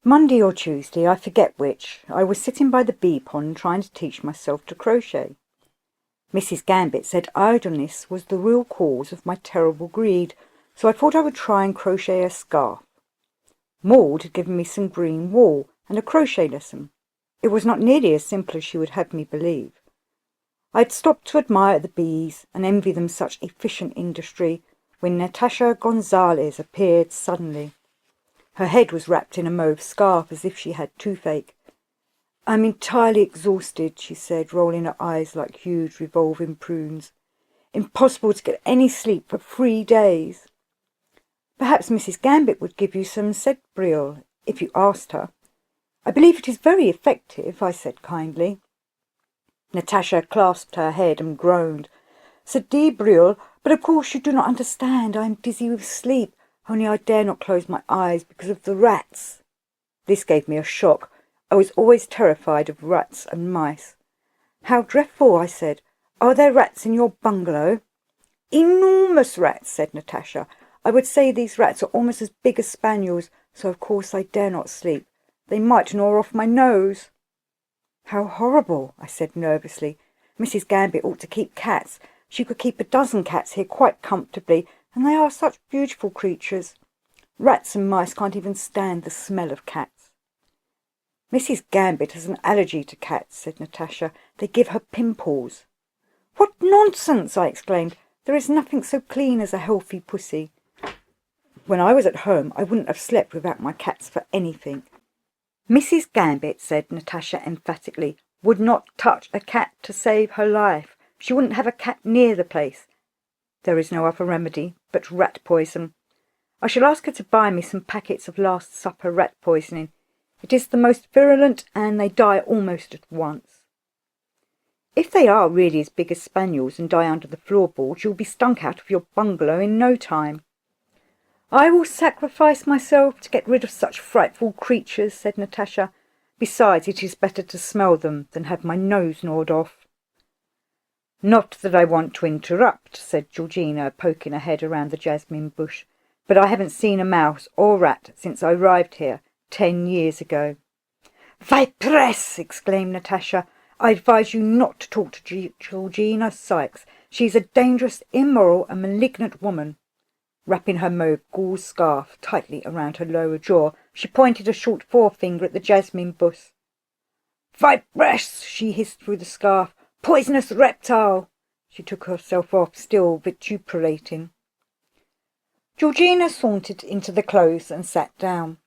Monday or Tuesday, I forget which, I was sitting by the bee pond trying to teach myself to crochet. Mrs. Gambit said idleness was the real cause of my terrible greed, so I thought I would try and crochet a scarf. Maud had given me some green wool and a crochet lesson. It was not nearly as simple as she would have me believe. I had stopped to admire the bees and envy them such efficient industry when Natasha Gonzalez appeared suddenly. Her head was wrapped in a mauve scarf as if she had toothache. "I'm entirely exhausted," she said, rolling her eyes like huge revolving prunes. "Impossible to get any sleep for 3 days." "Perhaps Mrs. Gambit would give you some sedbriol, if you asked her." "I believe it is very effective," I said kindly. Natasha clasped her head and groaned. "Sedbriol, but of course you do not understand. I am dizzy with sleep, only I dare not close my eyes because of the rats." This gave me a shock. I was always terrified of rats and mice. "How dreadful," I said. "Are there rats in your bungalow?" "Enormous rats," said Natasha. "I would say these rats are almost as big as spaniels, so of course I dare not sleep. They might gnaw off my nose." "How horrible," I said nervously. "Mrs. Gambit ought to keep cats. She could keep a dozen cats here quite comfortably, and they are such beautiful creatures. Rats and mice can't even stand the smell of cats." "Mrs. Gambit has an allergy to cats," said Natasha. "They give her pimples." "What nonsense!" I exclaimed. "There is nothing so clean as a healthy pussy. When I was at home, I wouldn't have slept without my cats for anything." "Mrs. Gambit," said Natasha emphatically, "would not touch a cat to save her life. She wouldn't have a cat near the place. There is no other remedy but rat poison. I shall ask her to buy me some packets of last supper rat poisoning. It is the most virulent, and they die almost at once." "If they are really as big as spaniels and die under the floorboards, you'll be stunk out of your bungalow in no time." "I will sacrifice myself to get rid of such frightful creatures," said Natasha. "Besides, it is better to smell them than have my nose gnawed off." "Not that I want to interrupt," said Georgina, poking her head around the jasmine bush, "but I haven't seen a mouse or rat since I arrived here 10 years ago." "Vipress!" exclaimed Natasha. "I advise you not to talk to Georgina Sykes. She is a dangerous, immoral and malignant woman." Wrapping her mauve gauze scarf tightly around her lower jaw, she pointed a short forefinger at the jasmine bush. "Vipress!" she hissed through the scarf. "Poisonous reptile!" She took herself off, still vituperating. Georgina sauntered into the clothes and sat down.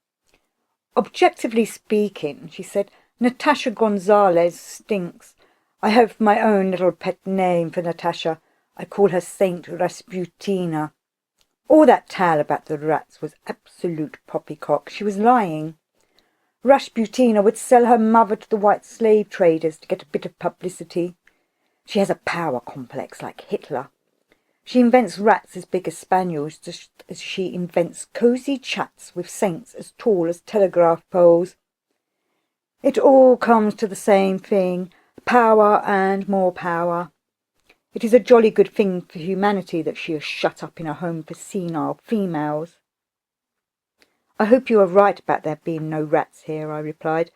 "Objectively speaking," she said, "Natasha Gonzalez stinks. I have my own little pet name for Natasha. I call her Saint Rasputina. All that tale about the rats was absolute poppycock. She was lying. Rasputina would sell her mother to the white slave traders to get a bit of publicity. She has a power complex like Hitler. She invents rats as big as spaniels, just as she invents cosy chats with saints as tall as telegraph poles. It all comes to the same thing, power and more power. It is a jolly good thing for humanity that she is shut up in a home for senile females." "I hope you are right about there being no rats here," I replied.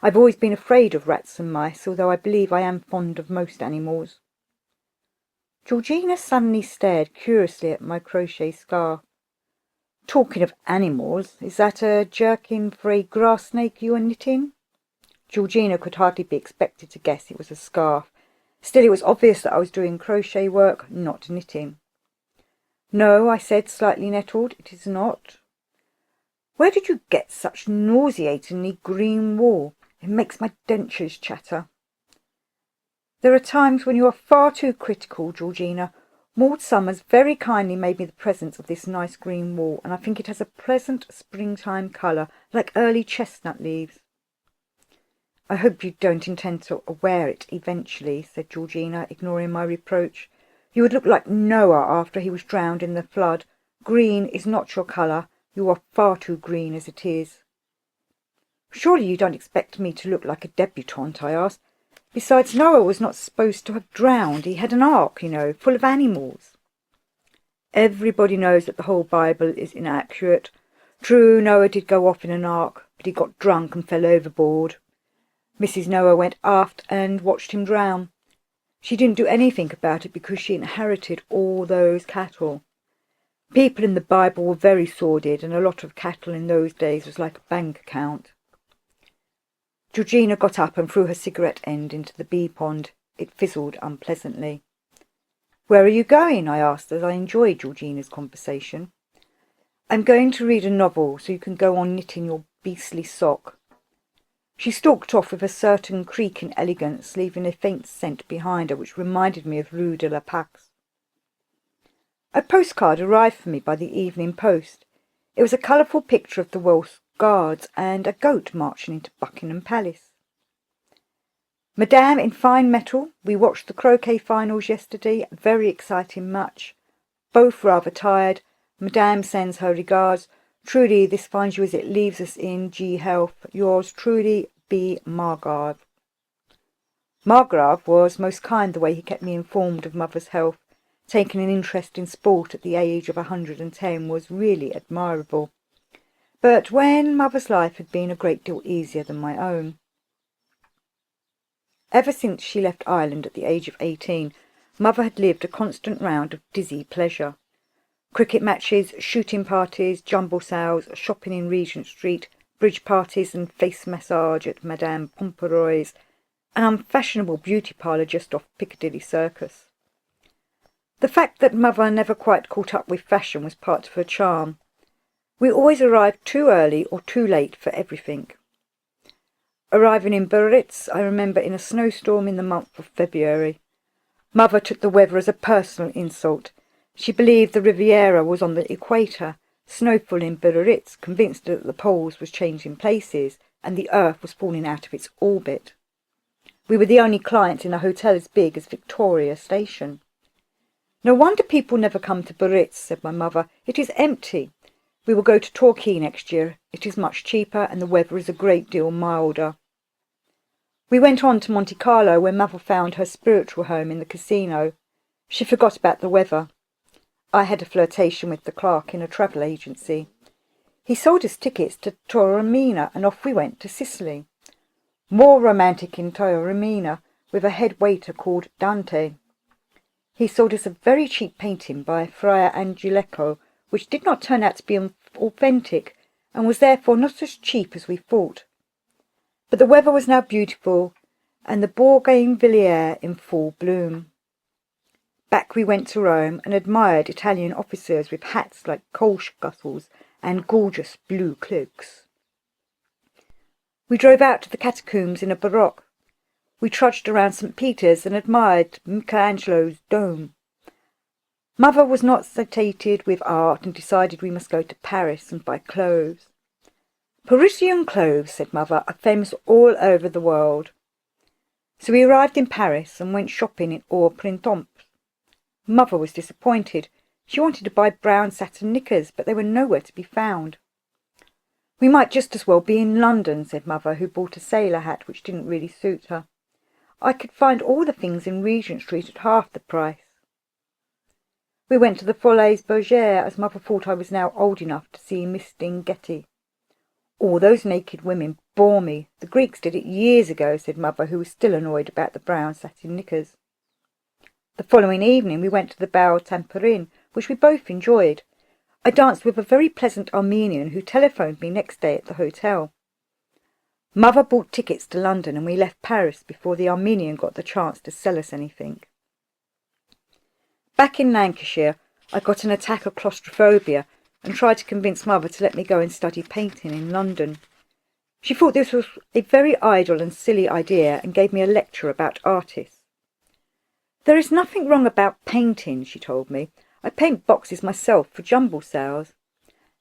"I've always been afraid of rats and mice, although I believe I am fond of most animals." Georgina suddenly stared curiously at my crochet scarf. "Talking of animals, is that a jerkin for a grass snake you are knitting?" Georgina could hardly be expected to guess it was a scarf. Still, it was obvious that I was doing crochet work, not knitting. "No," I said, slightly nettled, "it is not." "Where did you get such nauseatingly green wool? It makes my dentures chatter." "There are times when you are far too critical, Georgina. Maud Summers very kindly made me the present of this nice green wool, and I think it has a pleasant springtime colour, like early chestnut leaves." "I hope you don't intend to wear it eventually," said Georgina, ignoring my reproach. "You would look like Noah after he was drowned in the flood. Green is not your colour. You are far too green as it is." "Surely you don't expect me to look like a debutante?" I asked. "Besides, Noah was not supposed to have drowned. He had an ark, you know, full of animals." "Everybody knows that the whole Bible is inaccurate. True, Noah did go off in an ark, but he got drunk and fell overboard. Mrs. Noah went aft and watched him drown. She didn't do anything about it because she inherited all those cattle. People in the Bible were very sordid, and a lot of cattle in those days was like a bank account. Georgina got up and threw her cigarette end into the bee pond. It fizzled unpleasantly. "Where are you going?" I asked as I enjoyed Georgina's conversation. "I'm going to read a novel so you can go on knitting your beastly sock." She stalked off with a certain creaking elegance, leaving a faint scent behind her which reminded me of Rue de la Paix. A postcard arrived for me by the evening post. It was a colourful picture of the Welsh Guards and a goat marching into Buckingham Palace. "Madame, in fine metal, we watched the croquet finals yesterday. Very exciting match. Both rather tired. Madame sends her regards. Truly, this finds you as it leaves us in G health. Yours truly, B. Margrave." Margrave was most kind the way he kept me informed of Mother's health. Taking an interest in sport at the age of 110 was really admirable. But when Mother's life had been a great deal easier than my own. Ever since she left Ireland at the age of 18, Mother had lived a constant round of dizzy pleasure. Cricket matches, shooting parties, jumble sales, shopping in Regent Street, bridge parties and face massage at Madame Pomeroy's, an unfashionable beauty parlour just off Piccadilly Circus. The fact that Mother never quite caught up with fashion was part of her charm. We always arrived too early or too late for everything. Arriving in Biarritz, I remember, in a snowstorm in the month of February. Mother took the weather as a personal insult. She believed the Riviera was on the equator, snowfall in Biarritz, convinced that the poles was changing places and the earth was falling out of its orbit. We were the only clients in a hotel as big as Victoria Station. "No wonder people never come to Biarritz," said my mother. "It is empty. We will go to Torquay next year. It is much cheaper and the weather is a great deal milder." We went on to Monte Carlo, where Mother found her spiritual home in the casino. She forgot about the weather. I had a flirtation with the clerk in a travel agency. He sold us tickets to Taormina and off we went to Sicily. More romantic in Taormina, with a head waiter called Dante. He sold us a very cheap painting by Friar Angelico, which did not turn out to be authentic and was therefore not as cheap as we thought. But the weather was now beautiful and the bougainvillea in full bloom. Back we went to Rome and admired Italian officers with hats like coal scuttles and gorgeous blue cloaks. We drove out to the catacombs in a baroque. We trudged around St. Peter's and admired Michelangelo's dome. Mother was not satiated with art and decided we must go to Paris and buy clothes. "Parisian clothes," said Mother, "are famous all over the world." So we arrived in Paris and went shopping in Au Printemps. Mother was disappointed. She wanted to buy brown satin knickers, but they were nowhere to be found. "We might just as well be in London," said Mother, who bought a sailor hat which didn't really suit her. "I could find all the things in Regent Street at half the price." We went to the Folies Bergère, as Mother thought I was now old enough to see Miss Getty. "All those naked women bore me. The Greeks did it years ago," said Mother, who was still annoyed about the brown satin knickers. The following evening we went to the Bal Tamperin, which we both enjoyed. I danced with a very pleasant Armenian who telephoned me next day at the hotel. Mother bought tickets to London and we left Paris before the Armenian got the chance to sell us anything. Back in Lancashire, I got an attack of claustrophobia and tried to convince Mother to let me go and study painting in London. She thought this was a very idle and silly idea and gave me a lecture about artists. "There is nothing wrong about painting," she told me. "I paint boxes myself for jumble sales.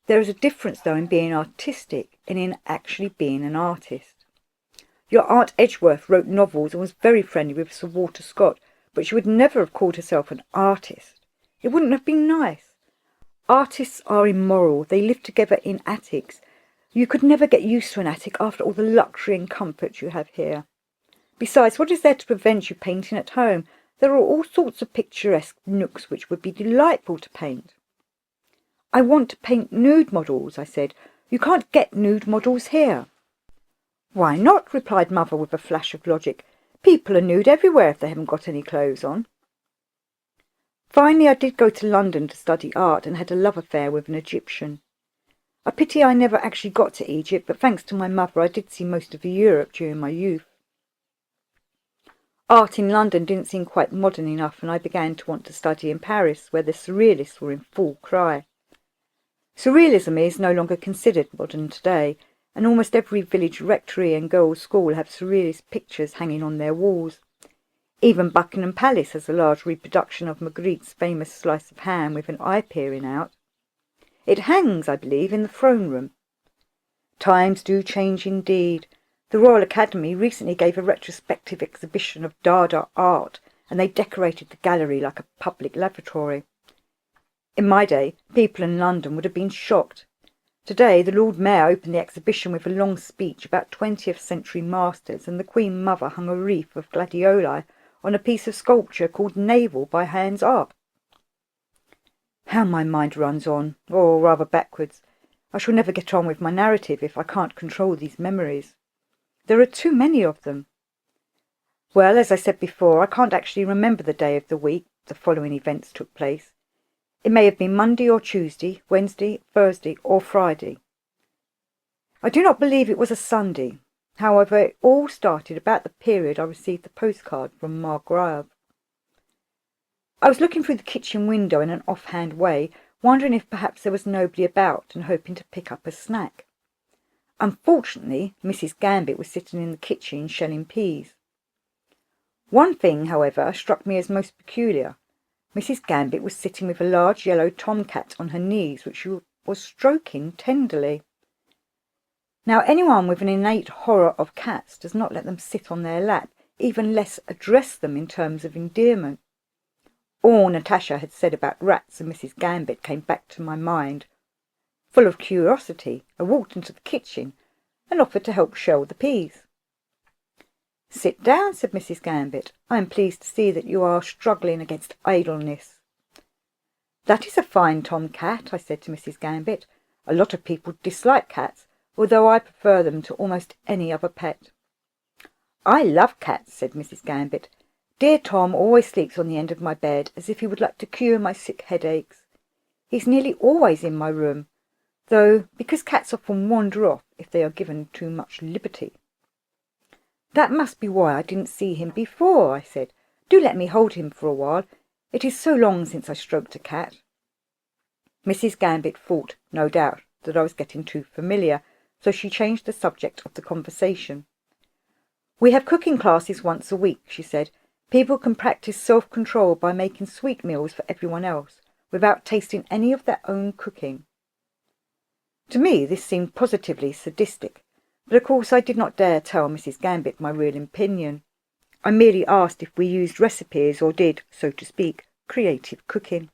There is a difference, though, in being artistic and in actually being an artist. Your Aunt Edgeworth wrote novels and was very friendly with Sir Walter Scott, but she would never have called herself an artist. It wouldn't have been nice. Artists are immoral. They live together in attics. You could never get used to an attic after all the luxury and comfort you have here. Besides, what is there to prevent you painting at home? There are all sorts of picturesque nooks which would be delightful to paint." "I want to paint nude models," I said. "You can't get nude models here." "Why not?" replied Mother with a flash of logic. "People are nude everywhere if they haven't got any clothes on." Finally I did go to London to study art and had a love affair with an Egyptian. A pity I never actually got to Egypt, but thanks to my mother I did see most of Europe during my youth. Art in London didn't seem quite modern enough, and I began to want to study in Paris, where the Surrealists were in full cry. Surrealism is no longer considered modern today, and almost every village rectory and girls' school have Surrealist pictures hanging on their walls. Even Buckingham Palace has a large reproduction of Magritte's famous slice of ham with an eye peering out. It hangs, I believe, in the throne room. Times do change indeed. The Royal Academy recently gave a retrospective exhibition of Dada art, and they decorated the gallery like a public lavatory. In my day, people in London would have been shocked. Today, the Lord Mayor opened the exhibition with a long speech about 20th century masters, and the Queen Mother hung a wreath of gladioli on a piece of sculpture called Naval by Hans Arp. How my mind runs on, or rather backwards. I shall never get on with my narrative if I can't control these memories. There are too many of them. Well, as I said before, I can't actually remember the day of the week the following events took place. It may have been Monday or Tuesday, Wednesday, Thursday or Friday. I do not believe it was a Sunday. However, it all started about the period I received the postcard from Margrave. I was looking through the kitchen window in an offhand way, wondering if perhaps there was nobody about and hoping to pick up a snack. Unfortunately, Mrs. Gambit was sitting in the kitchen shelling peas. One thing, however, struck me as most peculiar. Mrs. Gambit was sitting with a large yellow tomcat on her knees, which she was stroking tenderly. Now, anyone with an innate horror of cats does not let them sit on their lap, even less address them in terms of endearment. All Natasha had said about rats and Mrs. Gambit came back to my mind. Full of curiosity, I walked into the kitchen and offered to help shell the peas. "Sit down," said Mrs. Gambit. "I am pleased to see that you are struggling against idleness." "That is a fine tomcat," I said to Mrs. Gambit. "A lot of people dislike cats, although I prefer them to almost any other pet." "I love cats," said Mrs. Gambit. "Dear Tom always sleeps on the end of my bed, as if he would like to cure my sick headaches. He's nearly always in my room, though because cats often wander off if they are given too much liberty." "That must be why I didn't see him before," I said. "Do let me hold him for a while. It is so long since I stroked a cat." Mrs. Gambit thought, no doubt, that I was getting too familiar, so she changed the subject of the conversation. "We have cooking classes once a week," she said. "People can practice self-control by making sweet meals for everyone else, without tasting any of their own cooking." To me this seemed positively sadistic, but of course I did not dare tell Mrs. Gambit my real opinion. I merely asked if we used recipes or did, so to speak, creative cooking.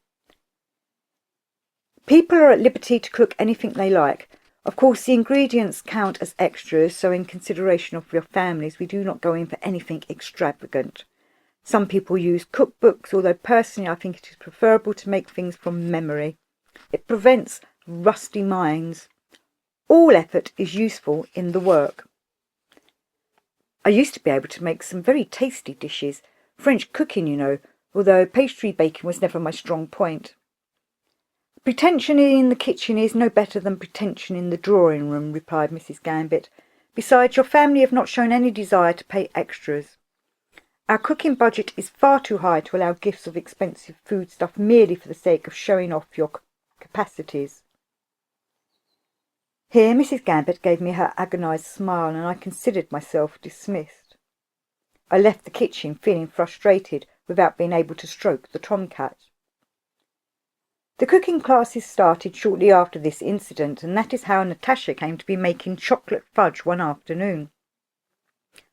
"People are at liberty to cook anything they like. Of course the ingredients count as extras, so in consideration of your families we do not go in for anything extravagant. Some people use cookbooks, although personally I think it is preferable to make things from memory. It prevents rusty minds. All effort is useful in the work." I used to be able to make some very tasty dishes, French cooking, you know, although pastry baking was never my strong point. "Pretension in the kitchen is no better than pretension in the drawing-room," replied Mrs. Gambit. "Besides, your family have not shown any desire to pay extras. Our cooking budget is far too high to allow gifts of expensive foodstuff merely for the sake of showing off your capacities." Here Mrs. Gambit gave me her agonised smile, and I considered myself dismissed. I left the kitchen feeling frustrated without being able to stroke the tomcat. The cooking classes started shortly after this incident, and that is how Natasha came to be making chocolate fudge one afternoon.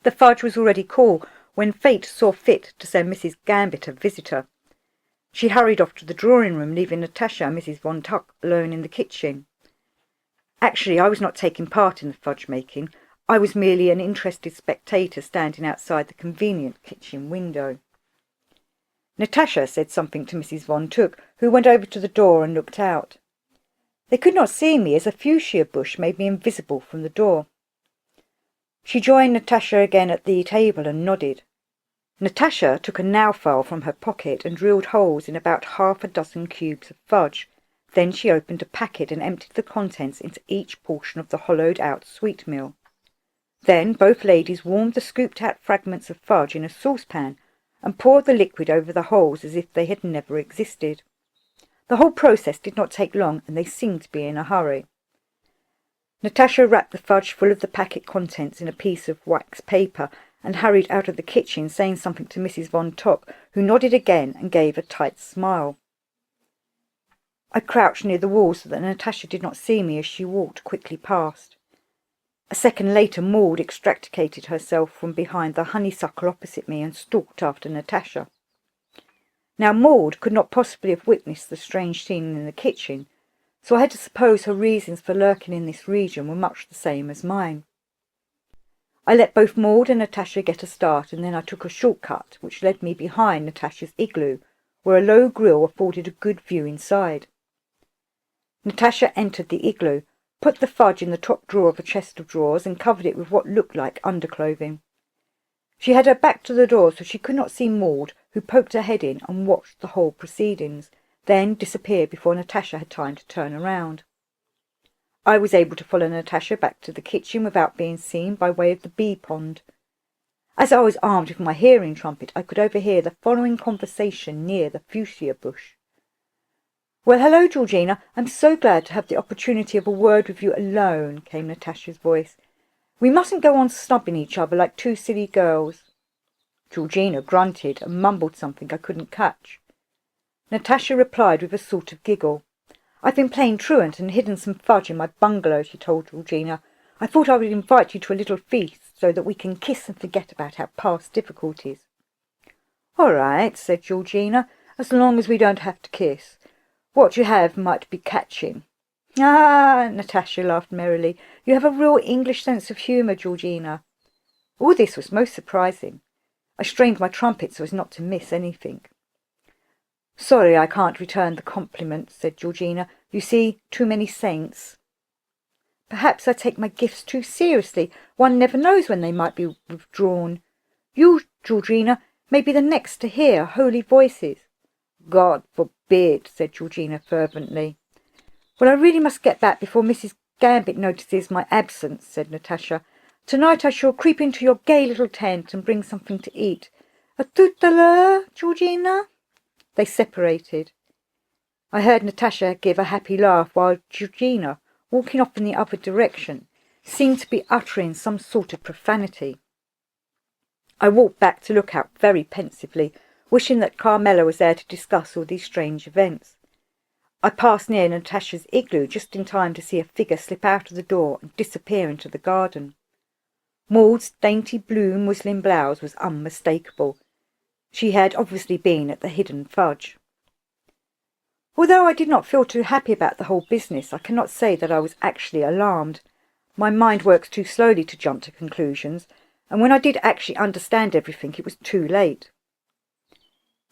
The fudge was already cool when fate saw fit to send Mrs. Gambit a visitor. She hurried off to the drawing-room, leaving Natasha and Mrs. Von Tuck alone in the kitchen. Actually, I was not taking part in the fudge-making. I was merely an interested spectator standing outside the convenient kitchen window. Natasha said something to Mrs. Von Tuck, who went over to the door and looked out. They could not see me, as a fuchsia bush made me invisible from the door. She joined Natasha again at the table and nodded. Natasha took a nail file from her pocket and drilled holes in about 6 cubes of fudge. Then she opened a packet and emptied the contents into each portion of the hollowed-out sweet meal. Then both ladies warmed the scooped-out fragments of fudge in a saucepan and poured the liquid over the holes as if they had never existed. The whole process did not take long, and they seemed to be in a hurry. Natasha wrapped the fudge full of the packet contents in a piece of wax paper and hurried out of the kitchen, saying something to Mrs. Von Topp, who nodded again and gave a tight smile. I crouched near the wall so that Natasha did not see me as she walked quickly past. A second later, Maud extricated herself from behind the honeysuckle opposite me and stalked after Natasha. Now Maud could not possibly have witnessed the strange scene in the kitchen, so I had to suppose her reasons for lurking in this region were much the same as mine. I let both Maud and Natasha get a start, and then I took a shortcut which led me behind Natasha's igloo, where a low grille afforded a good view inside. Natasha entered the igloo, put the fudge in the top drawer of a chest of drawers, and covered it with what looked like underclothing. She had her back to the door so she could not see Maud, who poked her head in and watched the whole proceedings, then disappeared before Natasha had time to turn around. I was able to follow Natasha back to the kitchen without being seen by way of the bee pond. As I was armed with my hearing trumpet, I could overhear the following conversation near the fuchsia bush. "Well, hello, Georgina. I'm so glad to have the opportunity of a word with you alone," came Natasha's voice. "We mustn't go on snubbing each other like two silly girls." Georgina grunted and mumbled something I couldn't catch. Natasha replied with a sort of giggle. "I've been playing truant and hidden some fudge in my bungalow," she told Georgina. "I thought I would invite you to a little feast so that we can kiss and forget about our past difficulties." "All right," said Georgina, "as long as we don't have to kiss. What you have might be catching." "Ah," Natasha laughed merrily, "you have a real English sense of humour, Georgina." All this was most surprising. I strained my trumpet so as not to miss anything. "Sorry I can't return the compliment," said Georgina. "You see, too many saints." "Perhaps I take my gifts too seriously. One never knows when they might be withdrawn. You, Georgina, may be the next to hear holy voices." "God forbid," said Georgina fervently. "Well, I really must get back before Mrs. Gambit notices my absence," said Natasha. "Tonight I shall creep into your gay little tent and bring something to eat. À tout à l'heure, Georgina." They separated. I heard Natasha give a happy laugh while Georgina, walking off in the other direction, seemed to be uttering some sort of profanity. I walked back to look out very pensively, wishing that Carmela was there to discuss all these strange events. I passed near Natasha's igloo just in time to see a figure slip out of the door and disappear into the garden. Maud's dainty blue muslin blouse was unmistakable. She had obviously been at the hidden fudge. Although I did not feel too happy about the whole business, I cannot say that I was actually alarmed. My mind works too slowly to jump to conclusions, and when I did actually understand everything, it was too late.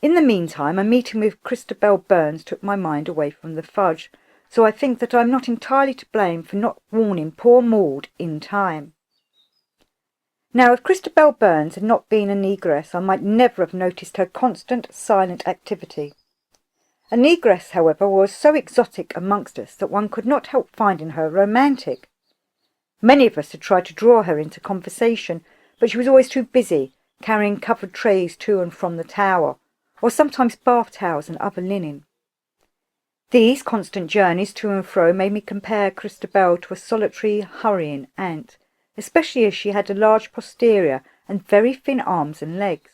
In the meantime, a meeting with Christabel Burns took my mind away from the fudge, so I think that I am not entirely to blame for not warning poor Maud in time. Now, if Christabel Burns had not been a negress, I might never have noticed her constant, silent activity. A negress, however, was so exotic amongst us that one could not help finding her romantic. Many of us had tried to draw her into conversation, but she was always too busy, carrying covered trays to and from the tower, or sometimes bath towels and other linen. These constant journeys to and fro made me compare Christabel to a solitary, hurrying ant, especially as she had a large posterior and very thin arms and legs.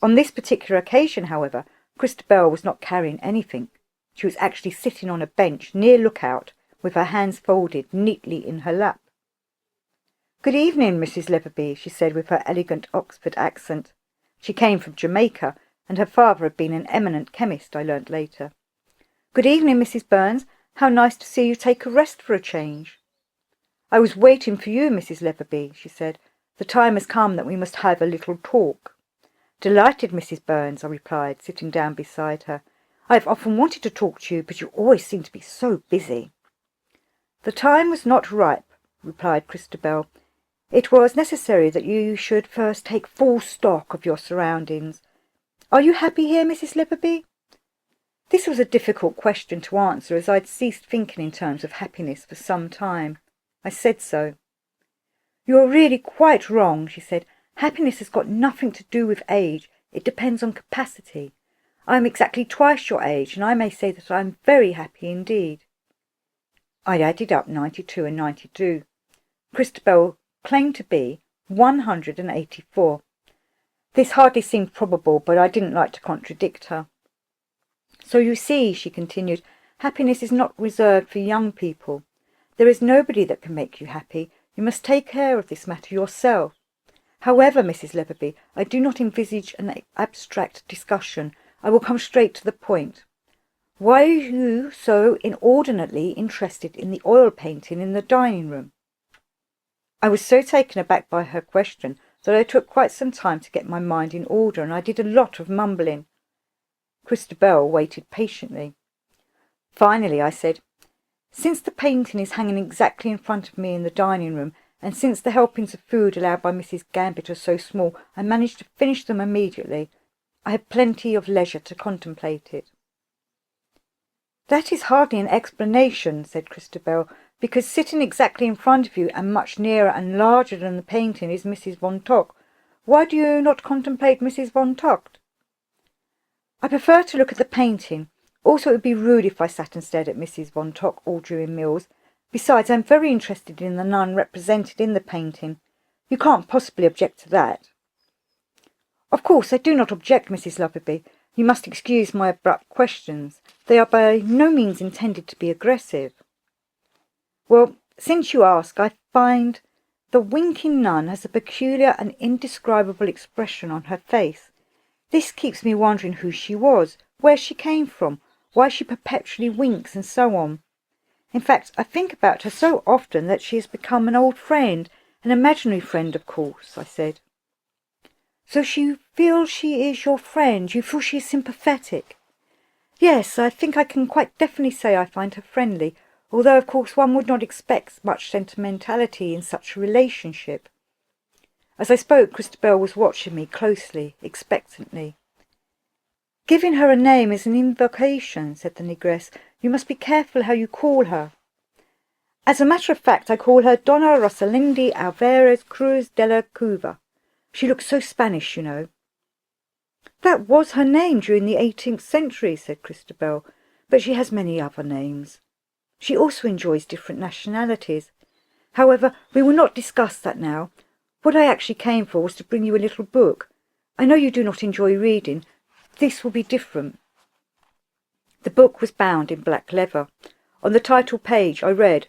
On this particular occasion, however, Christabel was not carrying anything. She was actually sitting on a bench near Lookout, with her hands folded neatly in her lap. "Good evening, Mrs. Leatherby," she said with her elegant Oxford accent. She came from Jamaica, and her father had been an eminent chemist, I learnt later. "Good evening, Mrs. Burns. How nice to see you take a rest for a change." "I was waiting for you, Mrs. Leatherby," she said. "The time has come that we must have a little talk." "Delighted, Mrs. Burns," I replied, sitting down beside her. "I have often wanted to talk to you, but you always seem to be so busy." "The time was not ripe," replied Christabel. It was necessary that you should first take full stock of your surroundings. Are you happy here, Mrs. Liverby? This was a difficult question to answer, as I'd ceased thinking in terms of happiness for some time. I said so. You're really quite wrong, she said. Happiness has got nothing to do with age. It depends on capacity. I am exactly twice your age, and I may say that I am very happy indeed. I added up 92 and 92. Christabel claimed to be 184. This hardly seemed probable, but I didn't like to contradict her. So you see, she continued, happiness is not reserved for young people. There is nobody that can make you happy. You must take care of this matter yourself. However, Mrs. Liverby, I do not envisage an abstract discussion. I will come straight to the point. Why are you so inordinately interested in the oil painting in the dining room? I was so taken aback by her question that I took quite some time to get my mind in order, and I did a lot of mumbling. Christabel waited patiently. Finally I said, since the painting is hanging exactly in front of me in the dining room, and since the helpings of food allowed by Mrs. Gambit are so small, I managed to finish them immediately. I had plenty of leisure to contemplate it. That is hardly an explanation, said Christabel, because sitting exactly in front of you and much nearer and larger than the painting is Mrs. Von Tock. Why do you not contemplate Mrs. Von Tock? I prefer to look at the painting. Also, it would be rude if I sat and stared at Mrs. Von Tock all during meals. Besides, I am very interested in the nun represented in the painting. You can't possibly object to that. Of course, I do not object, Mrs. Liverby. You must excuse my abrupt questions. They are by no means intended to be aggressive. Well, since you ask, I find the winking nun has a peculiar and indescribable expression on her face. This keeps me wondering who she was, where she came from, why she perpetually winks, and so on. In fact, I think about her so often that she has become an old friend, an imaginary friend, of course, I said. So you feel she is your friend? You feel she is sympathetic? Yes, I think I can quite definitely say I find her friendly, although of course one would not expect much sentimentality in such a relationship. As I spoke, Christabel was watching me closely, expectantly. Giving her a name is an invocation, said the negress. You must be careful how you call her. As a matter of fact, I call her Donna Rosalinde Alvarez Cruz de la Cuva. She looks so Spanish, you know. That was her name during the 18th century, said Christabel, but she has many other names. She also enjoys different nationalities. However, we will not discuss that now. What I actually came for was to bring you a little book. I know you do not enjoy reading. This will be different. The book was bound in black leather. On the title page I read,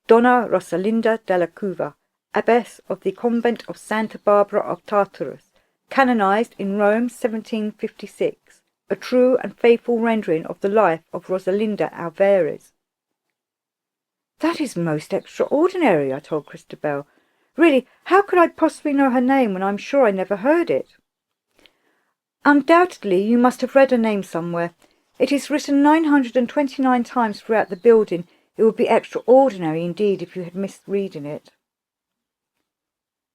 Donna Rosalinda de la Cuva, Abbess of the Convent of Santa Barbara of Tartarus, canonized in Rome 1756, a true and faithful rendering of the life of Rosalinda Alvarez. That is most extraordinary, I told Christabel. Really, how could I possibly know her name when I'm sure I never heard it? Undoubtedly you must have read her name somewhere. It is written 929 times throughout the building. It would be extraordinary indeed if you had missed reading it.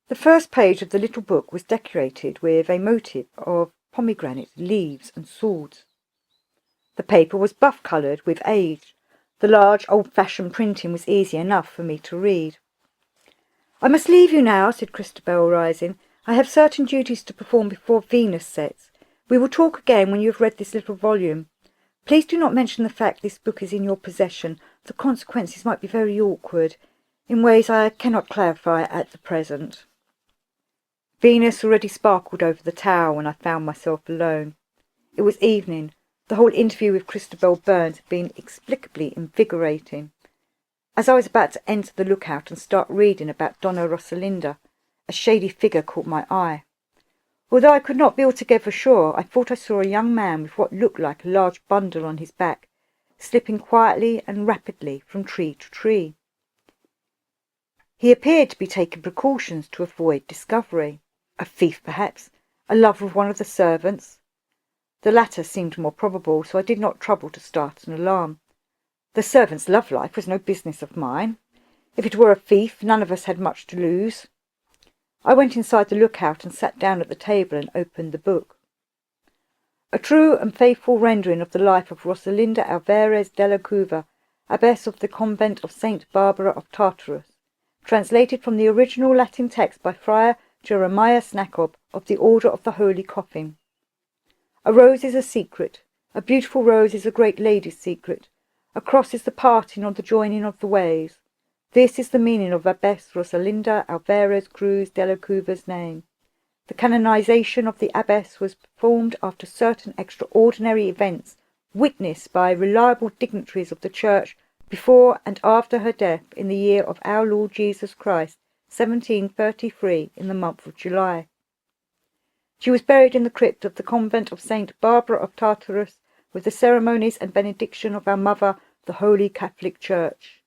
The first page of the little book was decorated with a motif of pomegranate leaves and swords. The paper was buff-coloured with age. The large old-fashioned printing was easy enough for me to read. I must leave you now, said Christabel, rising. I have certain duties to perform before Venus sets. We will talk again when you have read this little volume. Please do not mention the fact this book is in your possession. The consequences might be very awkward, in ways I cannot clarify at the present. Venus already sparkled over the tower when I found myself alone. It was evening. The whole interview with Christabel Burns had been inexplicably invigorating. As I was about to enter the lookout and start reading about Donna Rosalinda, a shady figure caught my eye. Although I could not be altogether sure, I thought I saw a young man with what looked like a large bundle on his back, slipping quietly and rapidly from tree to tree. He appeared to be taking precautions to avoid discovery. A thief, perhaps, a lover of one of the servants. The latter seemed more probable, so I did not trouble to start an alarm. The servant's love life was no business of mine. If it were a thief, none of us had much to lose. I went inside the lookout and sat down at the table and opened the book. A true and faithful rendering of the life of Rosalinda Alvarez de la Cueva, abbess of the convent of Saint Barbara of Tartarus, translated from the original Latin text by Friar Jeremiah Snacob of the Order of the Holy Coffin. A rose is a secret, a beautiful rose is a great lady's secret, a cross is the parting or the joining of the ways. This is the meaning of Abbess Rosalinda Alvarez Cruz de la Cueva's name. The canonization of the abbess was performed after certain extraordinary events witnessed by reliable dignitaries of the Church before and after her death in the year of our Lord Jesus Christ, 1733, in the month of July. She was buried in the crypt of the convent of Saint Barbara of Tartarus with the ceremonies and benediction of our Mother, the Holy Catholic Church.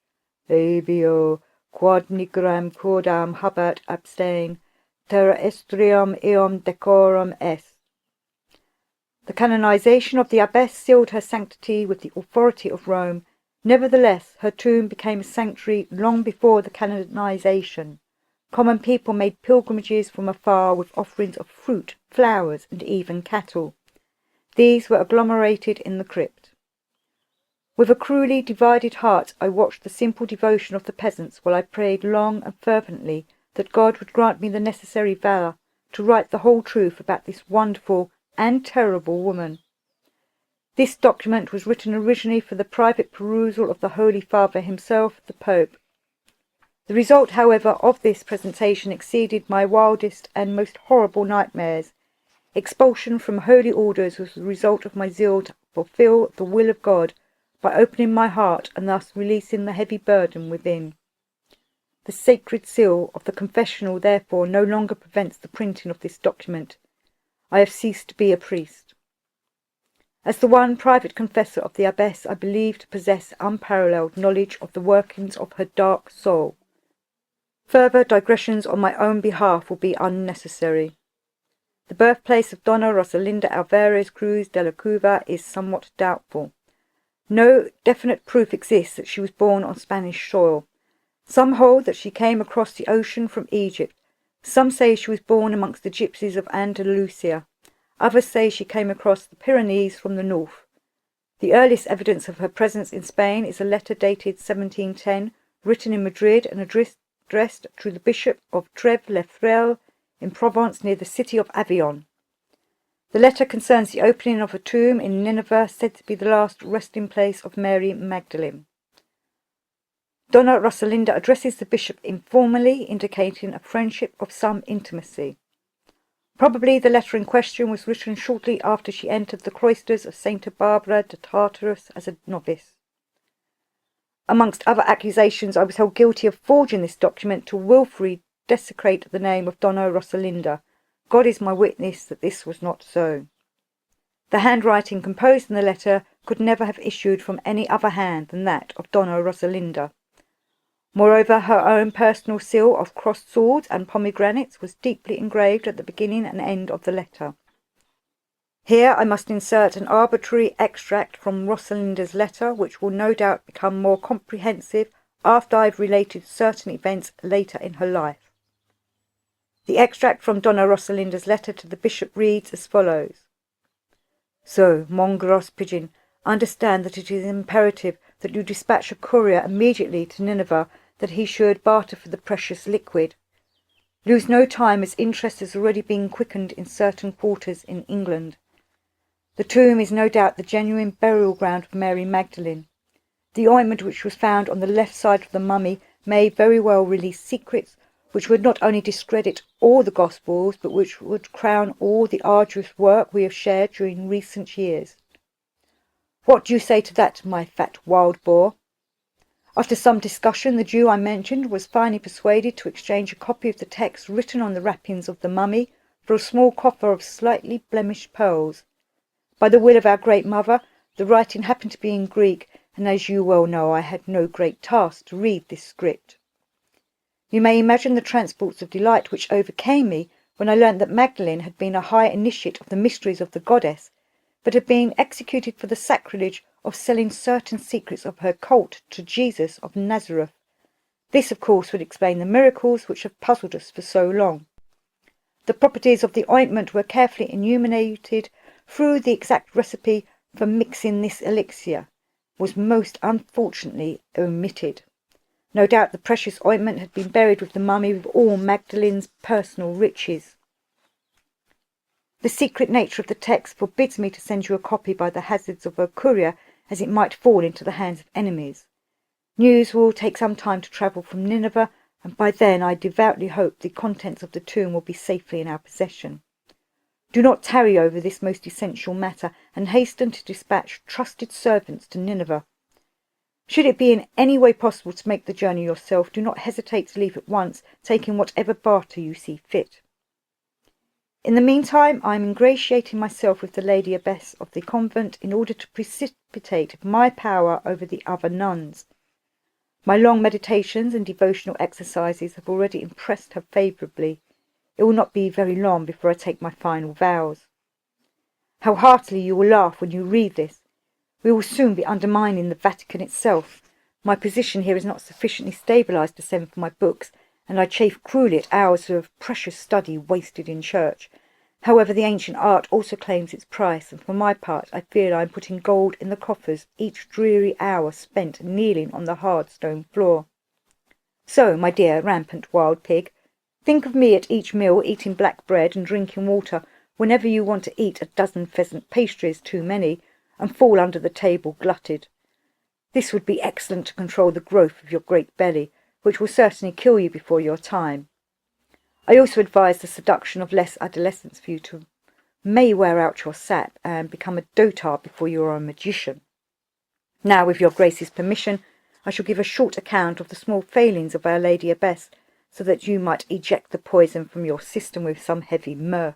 Labio quod nigram cordam habet abstain, terra estrium eum decorum est. The canonization of the abbess sealed her sanctity with the authority of Rome. Nevertheless, her tomb became a sanctuary long before the canonization. Common people made pilgrimages from afar with offerings of fruit, flowers, and even cattle. These were agglomerated in the crypt. With a cruelly divided heart I watched the simple devotion of the peasants while I prayed long and fervently that God would grant me the necessary valour to write the whole truth about this wonderful and terrible woman. This document was written originally for the private perusal of the Holy Father himself, the Pope. The result, however, of this presentation exceeded my wildest and most horrible nightmares. Expulsion from holy orders was the result of my zeal to fulfil the will of God by opening my heart and thus releasing the heavy burden within. The sacred seal of the confessional, therefore, no longer prevents the printing of this document. I have ceased to be a priest. As the one private confessor of the abbess, I believe to possess unparalleled knowledge of the workings of her dark soul. Further digressions on my own behalf will be unnecessary. The birthplace of Donna Rosalinda Alvarez Cruz de la Cueva is somewhat doubtful. No definite proof exists that she was born on Spanish soil. Some hold that she came across the ocean from Egypt. Some say she was born amongst the gypsies of Andalusia. Others say she came across the Pyrenees from the north. The earliest evidence of her presence in Spain is a letter dated 1710, written in Madrid and addressed to the Bishop of Trèves-les-Frères in Provence near the city of Avignon. The letter concerns the opening of a tomb in Nineveh said to be the last resting place of Mary Magdalene. Donna Rosalinda addresses the bishop informally, indicating a friendship of some intimacy. Probably the letter in question was written shortly after she entered the cloisters of Saint Barbara de Tartarus as a novice. Amongst other accusations, I was held guilty of forging this document to wilfully desecrate the name of Donna Rosalinda. God is my witness that this was not so. The handwriting composed in the letter could never have issued from any other hand than that of Donna Rosalinda. Moreover, her own personal seal of crossed swords and pomegranates was deeply engraved at the beginning and end of the letter. Here I must insert an arbitrary extract from Rosalinda's letter, which will no doubt become more comprehensive after I have related certain events later in her life. The extract from Donna Rosalinda's letter to the bishop reads as follows. So, mon gros pigeon, understand that it is imperative that you dispatch a courier immediately to Nineveh, that he should barter for the precious liquid. Lose no time, as interest has already been quickened in certain quarters in England. The tomb is no doubt the genuine burial ground of Mary Magdalene. The ointment which was found on the left side of the mummy may very well release secrets which would not only discredit all the Gospels, but which would crown all the arduous work we have shared during recent years. What do you say to that, my fat wild boar? After some discussion, the Jew I mentioned was finally persuaded to exchange a copy of the text written on the wrappings of the mummy for a small coffer of slightly blemished pearls. By the will of our great mother, the writing happened to be in Greek, and as you well know, I had no great task to read this script. You may imagine the transports of delight which overcame me when I learnt that Magdalene had been a high initiate of the mysteries of the goddess, but had been executed for the sacrilege of selling certain secrets of her cult to Jesus of Nazareth. This, of course, would explain the miracles which have puzzled us for so long. The properties of the ointment were carefully enumerated, through the exact recipe for mixing this elixir was most unfortunately omitted. No doubt the precious ointment had been buried with the mummy with all Magdalen's personal riches. The secret nature of the text forbids me to send you a copy by the hazards of a courier, as it might fall into the hands of enemies. News will take some time to travel from Nineveh, and by then I devoutly hope the contents of the tomb will be safely in our possession. Do not tarry over this most essential matter, and hasten to dispatch trusted servants to Nineveh. Should it be in any way possible to make the journey yourself, do not hesitate to leave at once, taking whatever barter you see fit. In the meantime, I am ingratiating myself with the lady abbess of the convent in order to precipitate my power over the other nuns. My long meditations and devotional exercises have already impressed her favourably. It will not be very long before I take my final vows. How heartily you will laugh when you read this. We will soon be undermining the Vatican itself. My position here is not sufficiently stabilised to send for my books, and I chafe cruelly at hours of precious study wasted in church. However, the ancient art also claims its price, and for my part I feel I am putting gold in the coffers each dreary hour spent kneeling on the hard stone floor. So, my dear rampant wild pig, think of me at each meal eating black bread and drinking water whenever you want to eat a dozen pheasant pastries too many, and fall under the table glutted. This would be excellent to control the growth of your great belly, which will certainly kill you before your time. I also advise the seduction of less adolescence for you to may wear out your sap and become a dotard before you are a magician. Now, with your Grace's permission, I shall give a short account of the small failings of Our Lady Abbess, so that you might eject the poison from your system with some heavy mirth.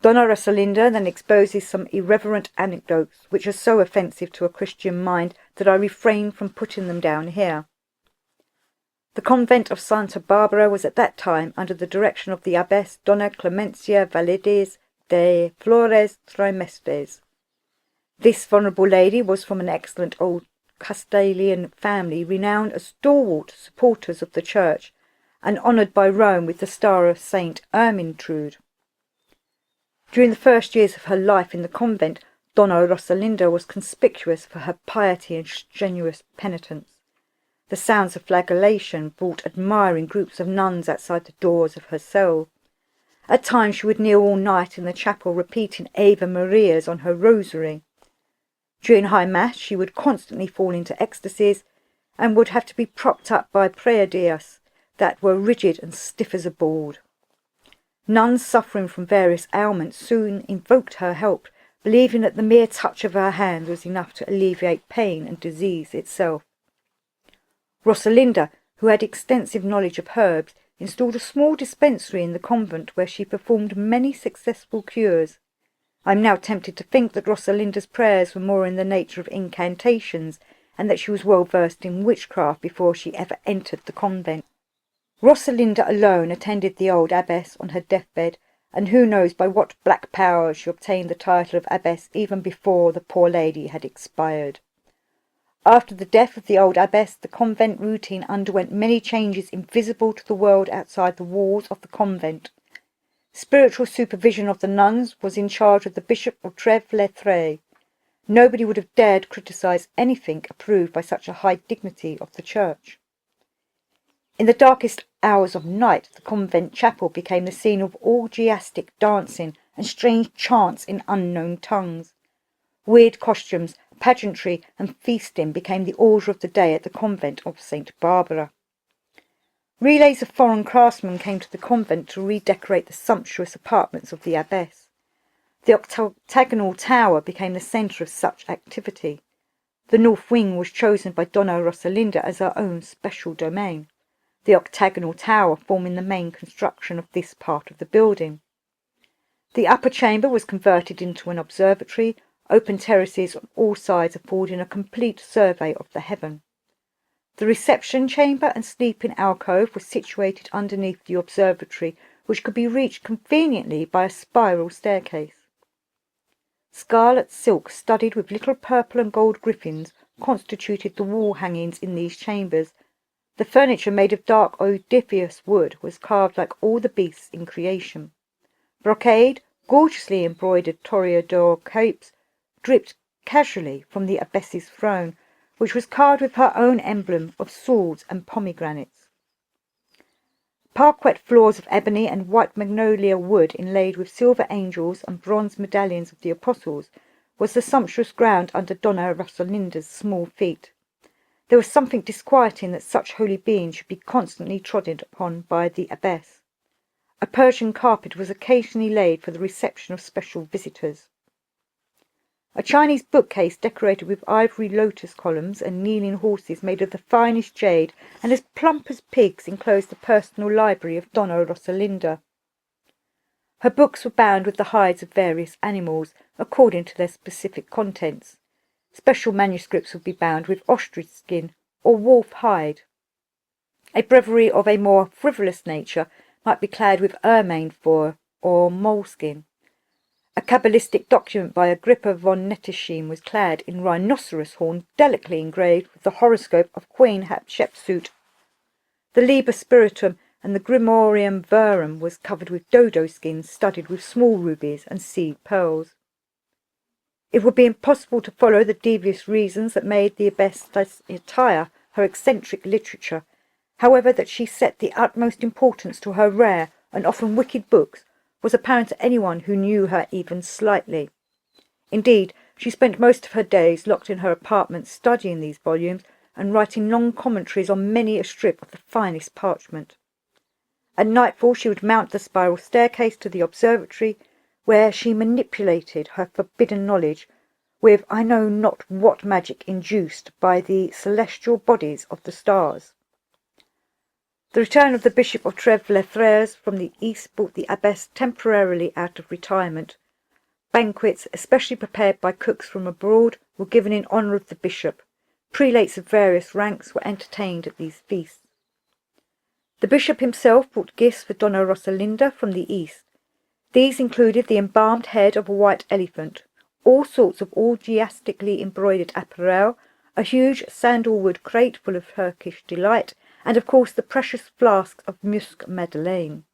Donna Rosalinda then exposes some irreverent anecdotes which are so offensive to a Christian mind that I refrain from putting them down here. The convent of Santa Barbara was at that time under the direction of the abbess Donna Clemencia Valides de Flores Trimestres. This venerable lady was from an excellent old Castilian family, renowned as stalwart supporters of the church, and honoured by Rome with the star of Saint Ermintrude. During the first years of her life in the convent, Donna Rosalinda was conspicuous for her piety and strenuous penitence. The sounds of flagellation brought admiring groups of nuns outside the doors of her cell. At times she would kneel all night in the chapel repeating Ave Marias on her rosary. During high mass she would constantly fall into ecstasies, and would have to be propped up by prayer dias that were rigid and stiff as a board. Nuns suffering from various ailments soon invoked her help, believing that the mere touch of her hand was enough to alleviate pain and disease itself. Rosalinda, who had extensive knowledge of herbs, installed a small dispensary in the convent where she performed many successful cures. I am now tempted to think that Rosalinda's prayers were more in the nature of incantations, and that she was well versed in witchcraft before she ever entered the convent. Rosalinda alone attended the old abbess on her deathbed, and who knows by what black power she obtained the title of abbess even before the poor lady had expired. After the death of the old abbess, the convent routine underwent many changes invisible to the world outside the walls of the convent. Spiritual supervision of the nuns was in charge of the Bishop of Trèves-les-Thrais. Nobody would have dared criticise anything approved by such a high dignity of the church. In the darkest hours of night, the convent chapel became the scene of orgiastic dancing and strange chants in unknown tongues. Weird costumes, pageantry, and feasting became the order of the day at the convent of St. Barbara. Relays of foreign craftsmen came to the convent to redecorate the sumptuous apartments of the abbess. The octagonal tower became the centre of such activity. The north wing was chosen by Donna Rosalinda as her own special domain, the octagonal tower forming the main construction of this part of the building. The upper chamber was converted into an observatory, open terraces on all sides affording a complete survey of the heaven. The reception chamber and sleeping alcove were situated underneath the observatory, which could be reached conveniently by a spiral staircase. Scarlet silk studded with little purple and gold griffins constituted the wall hangings in these chambers, The furniture, made of dark odoriferous wood, was carved like all the beasts in creation. Brocade, gorgeously embroidered toreador capes, dripped casually from the abbess's throne, which was carved with her own emblem of swords and pomegranates. Parquet floors of ebony and white magnolia wood inlaid with silver angels and bronze medallions of the apostles was the sumptuous ground under Donna Rosalinda's small feet. There was something disquieting that such holy beings should be constantly trodden upon by the abbess. A Persian carpet was occasionally laid for the reception of special visitors. A Chinese bookcase decorated with ivory lotus columns and kneeling horses made of the finest jade and as plump as pigs enclosed the personal library of Donna Rosalinda. Her books were bound with the hides of various animals, according to their specific contents. Special manuscripts would be bound with ostrich skin or wolf hide. A breviary of a more frivolous nature might be clad with ermine fur or moleskin. A Kabbalistic document by Agrippa von Nettesheim was clad in rhinoceros horn delicately engraved with the horoscope of Queen Hatshepsut. The Liber Spiritum and the Grimorium Verum was covered with dodo skins studded with small rubies and seed pearls. It would be impossible to follow the devious reasons that made the abbess's attire her eccentric literature, however, that she set the utmost importance to her rare and often wicked books was apparent to anyone who knew her even slightly. Indeed, she spent most of her days locked in her apartment studying these volumes and writing long commentaries on many a strip of the finest parchment. At nightfall she would mount the spiral staircase to the observatory, where she manipulated her forbidden knowledge with I know not what magic induced by the celestial bodies of the stars. The return of the Bishop of Trèves-les-Frères from the east brought the abbess temporarily out of retirement. Banquets, especially prepared by cooks from abroad, were given in honour of the bishop. Prelates of various ranks were entertained at these feasts. The bishop himself brought gifts for Donna Rosalinda from the east. These included the embalmed head of a white elephant, all sorts of orgiastically embroidered apparel, a huge sandalwood crate full of Turkish delight, and of course the precious flasks of Musc Madeleine.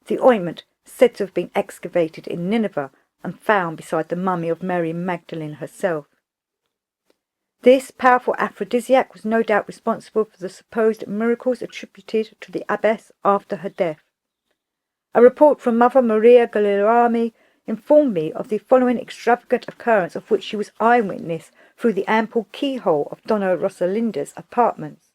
The ointment, said to have been excavated in Nineveh and found beside the mummy of Mary Magdalene herself. This powerful aphrodisiac was no doubt responsible for the supposed miracles attributed to the abbess after her death. A report from Mother Maria Guillerami informed me of the following extravagant occurrence of which she was eyewitness through the ample keyhole of Donna Rosalinda's apartments.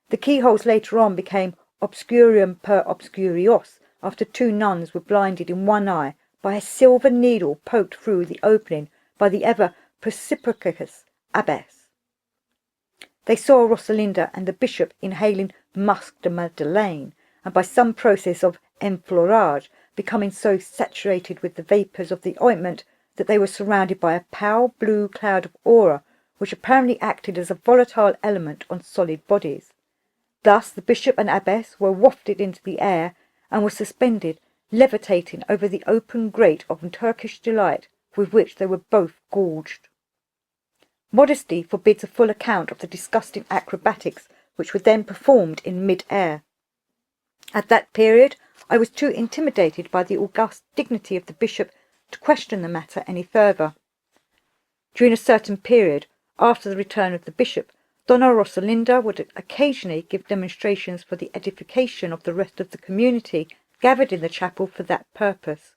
The keyholes later on became obscurium per obscurios after two nuns were blinded in one eye by a silver needle poked through the opening by the ever perspicacious abbess. They saw Rosalinda and the bishop inhaling Musc de Madeleine, and by some process of enfleurage becoming so saturated with the vapours of the ointment that they were surrounded by a pale blue cloud of aura which apparently acted as a volatile element on solid bodies. Thus the bishop and abbess were wafted into the air and were suspended, levitating over the open grate of Turkish delight with which they were both gorged. Modesty forbids a full account of the disgusting acrobatics which were then performed in mid-air. At that period I was too intimidated by the august dignity of the bishop to question the matter any further. During a certain period, after the return of the bishop, Donna Rosalinda would occasionally give demonstrations for the edification of the rest of the community gathered in the chapel for that purpose.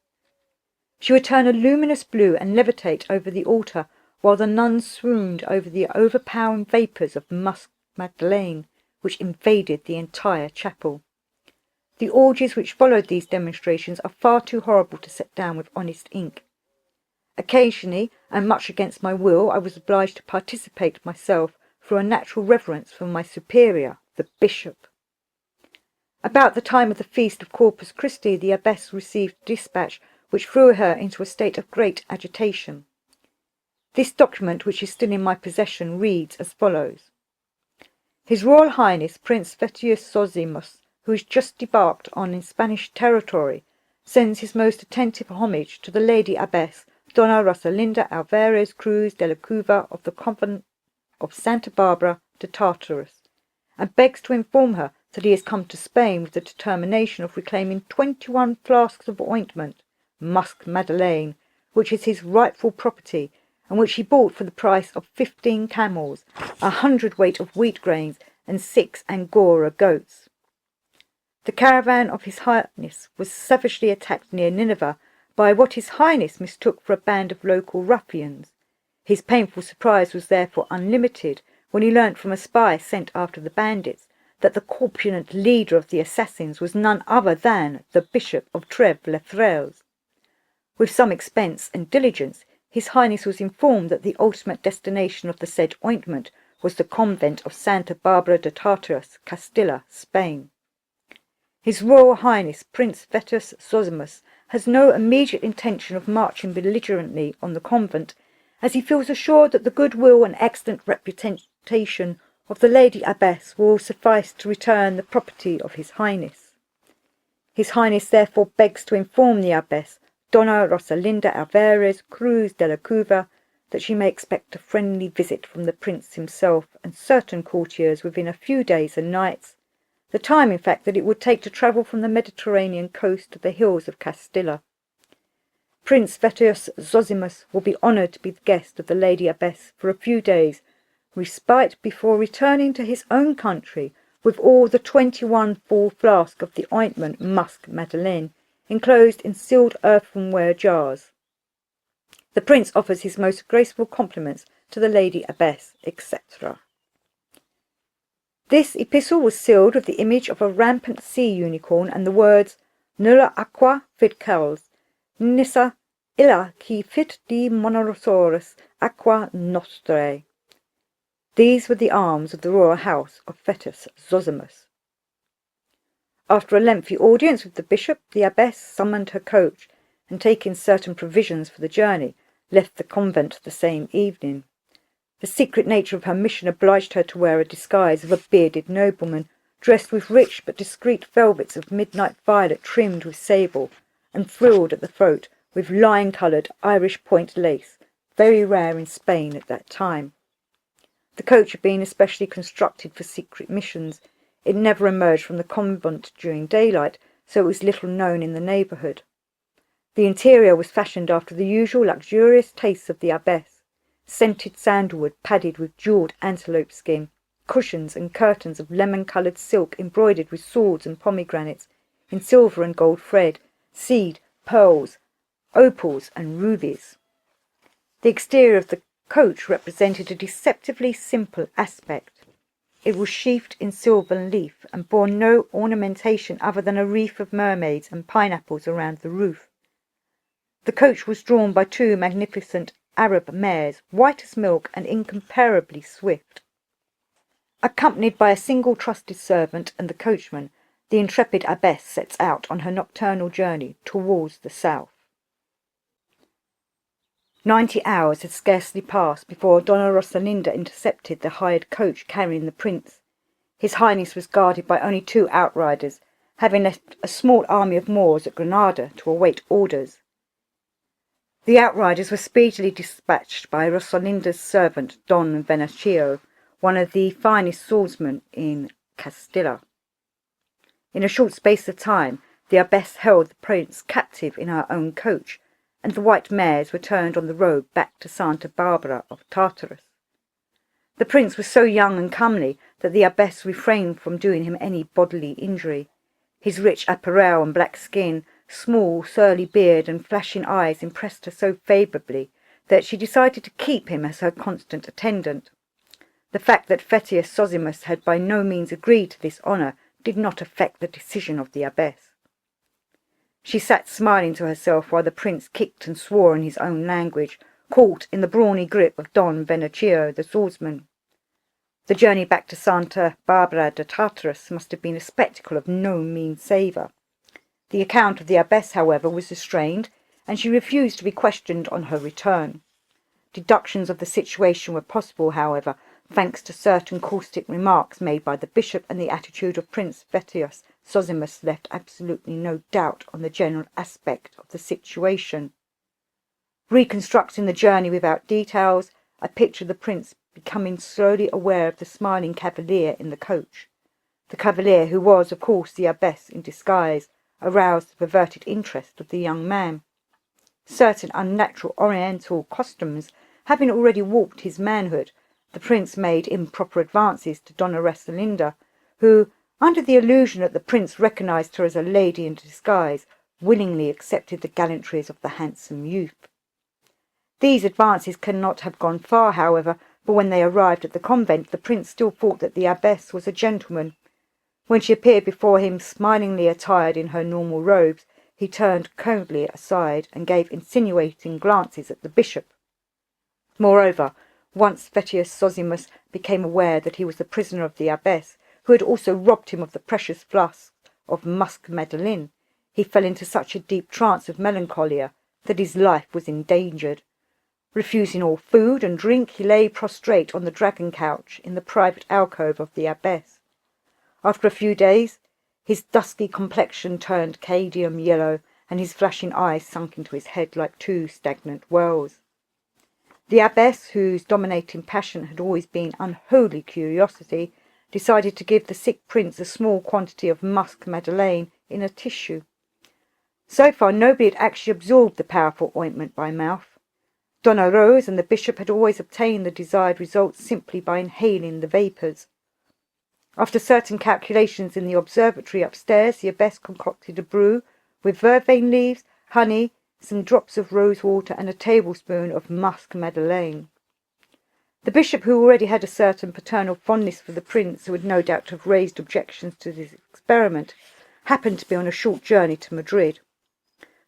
She would turn a luminous blue and levitate over the altar, while the nuns swooned over the overpowering vapours of Musc Madeleine, which invaded the entire chapel. The orgies which followed these demonstrations are far too horrible to set down with honest ink. Occasionally, and much against my will, I was obliged to participate myself through a natural reverence for my superior, the bishop. About the time of the feast of Corpus Christi, the abbess received a dispatch which threw her into a state of great agitation. This document, which is still in my possession, reads as follows. His Royal Highness Prince Fetius Zosimus, who is just debarked on Spanish territory, sends his most attentive homage to the Lady Abbess Donna Rosalinda Alvarez Cruz de la Cuva of the convent of Santa Barbara de Tartarus, and begs to inform her that he has come to Spain with the determination of reclaiming 21 flasks of ointment, Musk Madeleine, which is his rightful property, and which he bought for the price of 15 camels, 100 weight of wheat grains, and 6 Angora goats. The caravan of His Highness was savagely attacked near Nineveh by what His Highness mistook for a band of local ruffians. His painful surprise was therefore unlimited when he learnt from a spy sent after the bandits that the corpulent leader of the assassins was none other than the Bishop of Trèves-les-Frères. With some expense and diligence, His Highness was informed that the ultimate destination of the said ointment was the convent of Santa Barbara de Tartaras, Castilla, Spain. His Royal Highness Prince Vettius Zosimus has no immediate intention of marching belligerently on the convent, as he feels assured that the goodwill and excellent reputation of the Lady Abbess will suffice to return the property of His Highness. His Highness therefore begs to inform the Abbess, Donna Rosalinda Alvarez Cruz de la Cuva, that she may expect a friendly visit from the Prince himself and certain courtiers within a few days and nights, the time in fact that it would take to travel from the Mediterranean coast to the hills of Castilla. Prince Vettius Zosimus will be honoured to be the guest of the Lady Abbess for a few days' respite before returning to his own country with all the 21 full flasks of the ointment Musk Madeleine, enclosed in sealed earthenware jars. The Prince offers his most graceful compliments to the Lady Abbess, etc. This epistle was sealed with the image of a rampant sea unicorn and the words Nulla aqua fit cals, nissa illa qui fit de monorosaurus aqua nostrae. These were the arms of the royal house of Vettius Zosimus. After a lengthy audience with the bishop, the abbess summoned her coach, and taking certain provisions for the journey, left the convent the same evening. The secret nature of her mission obliged her to wear a disguise of a bearded nobleman, dressed with rich but discreet velvets of midnight violet trimmed with sable, and frilled at the throat with lion-coloured Irish point lace, very rare in Spain at that time. The coach had been especially constructed for secret missions. It never emerged from the convent during daylight, so it was little known in the neighbourhood. The interior was fashioned after the usual luxurious tastes of the abbess: scented sandalwood padded with jewelled antelope skin, cushions and curtains of lemon-coloured silk embroidered with swords and pomegranates, in silver and gold thread, seed, pearls, opals and rubies. The exterior of the coach represented a deceptively simple aspect. It was sheathed in silver leaf and bore no ornamentation other than a wreath of mermaids and pineapples around the roof. The coach was drawn by 2 magnificent Arab mares, white as milk and incomparably swift. Accompanied by a single trusted servant and the coachman, the intrepid abbess sets out on her nocturnal journey towards the south. 90 hours had scarcely passed before Donna Rosalinda intercepted the hired coach carrying the prince. His Highness was guarded by only 2 outriders, having left a small army of Moors at Granada to await orders. The outriders were speedily dispatched by Rosalinda's servant Don Venancio, one of the finest swordsmen in Castilla. In a short space of time, the abbess held the prince captive in her own coach, and the white mares were turned on the road back to Santa Barbara of Tartarus. The prince was so young and comely that the abbess refrained from doing him any bodily injury. His rich apparel and black skin, small surly beard and flashing eyes impressed her so favourably that she decided to keep him as her constant attendant. The fact that Vettius Zosimus had by no means agreed to this honour did not affect the decision of the abbess. She sat smiling to herself while the prince kicked and swore in his own language, caught in the brawny grip of Don Venancio, the swordsman. The journey back to Santa Barbara de Tartaras must have been a spectacle of no mean savour. The account of the abbess, however, was restrained, and she refused to be questioned on her return. Deductions of the situation were possible, however, thanks to certain caustic remarks made by the bishop, and the attitude of Prince Vettius Zosimus left absolutely no doubt on the general aspect of the situation. Reconstructing the journey without details, I pictured the prince becoming slowly aware of the smiling cavalier in the coach. The cavalier, who was, of course, the abbess in disguise, aroused the perverted interest of the young man. Certain unnatural oriental costumes having already warped his manhood, the prince made improper advances to Donna Rosalinda, who, under the illusion that the prince recognized her as a lady in disguise, willingly accepted the gallantries of the handsome youth. These advances cannot have gone far, however, for when they arrived at the convent, the prince still thought that the abbess was a gentleman. When she appeared before him, smilingly attired in her normal robes, he turned coldly aside and gave insinuating glances at the bishop. Moreover, once Vettius Zosimus became aware that he was the prisoner of the abbess, who had also robbed him of the precious flask of musk madeleine, he fell into such a deep trance of melancholia that his life was endangered. Refusing all food and drink, he lay prostrate on the dragon couch in the private alcove of the abbess. After a few days, his dusky complexion turned cadmium yellow, and his flashing eyes sunk into his head like two stagnant wells. The abbess, whose dominating passion had always been unholy curiosity, decided to give the sick prince a small quantity of musk madeleine in a tissue. So far nobody had actually absorbed the powerful ointment by mouth. Donna Rose and the bishop had always obtained the desired results simply by inhaling the vapours. After certain calculations in the observatory upstairs, the abbess concocted a brew with vervain leaves, honey, some drops of rose water, and a tablespoon of musk madeleine. The bishop, who already had a certain paternal fondness for the prince, who would no doubt have raised objections to this experiment, happened to be on a short journey to Madrid.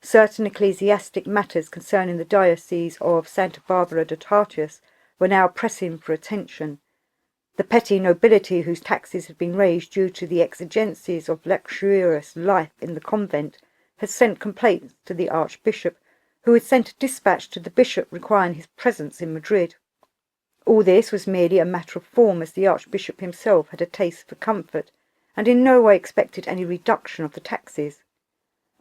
Certain ecclesiastic matters concerning the diocese of Santa Barbara de Tartus were now pressing for attention. The petty nobility, whose taxes had been raised due to the exigencies of luxurious life in the convent, had sent complaints to the archbishop, who had sent a dispatch to the bishop requiring his presence in Madrid. All this was merely a matter of form, as the archbishop himself had a taste for comfort, and in no way expected any reduction of the taxes.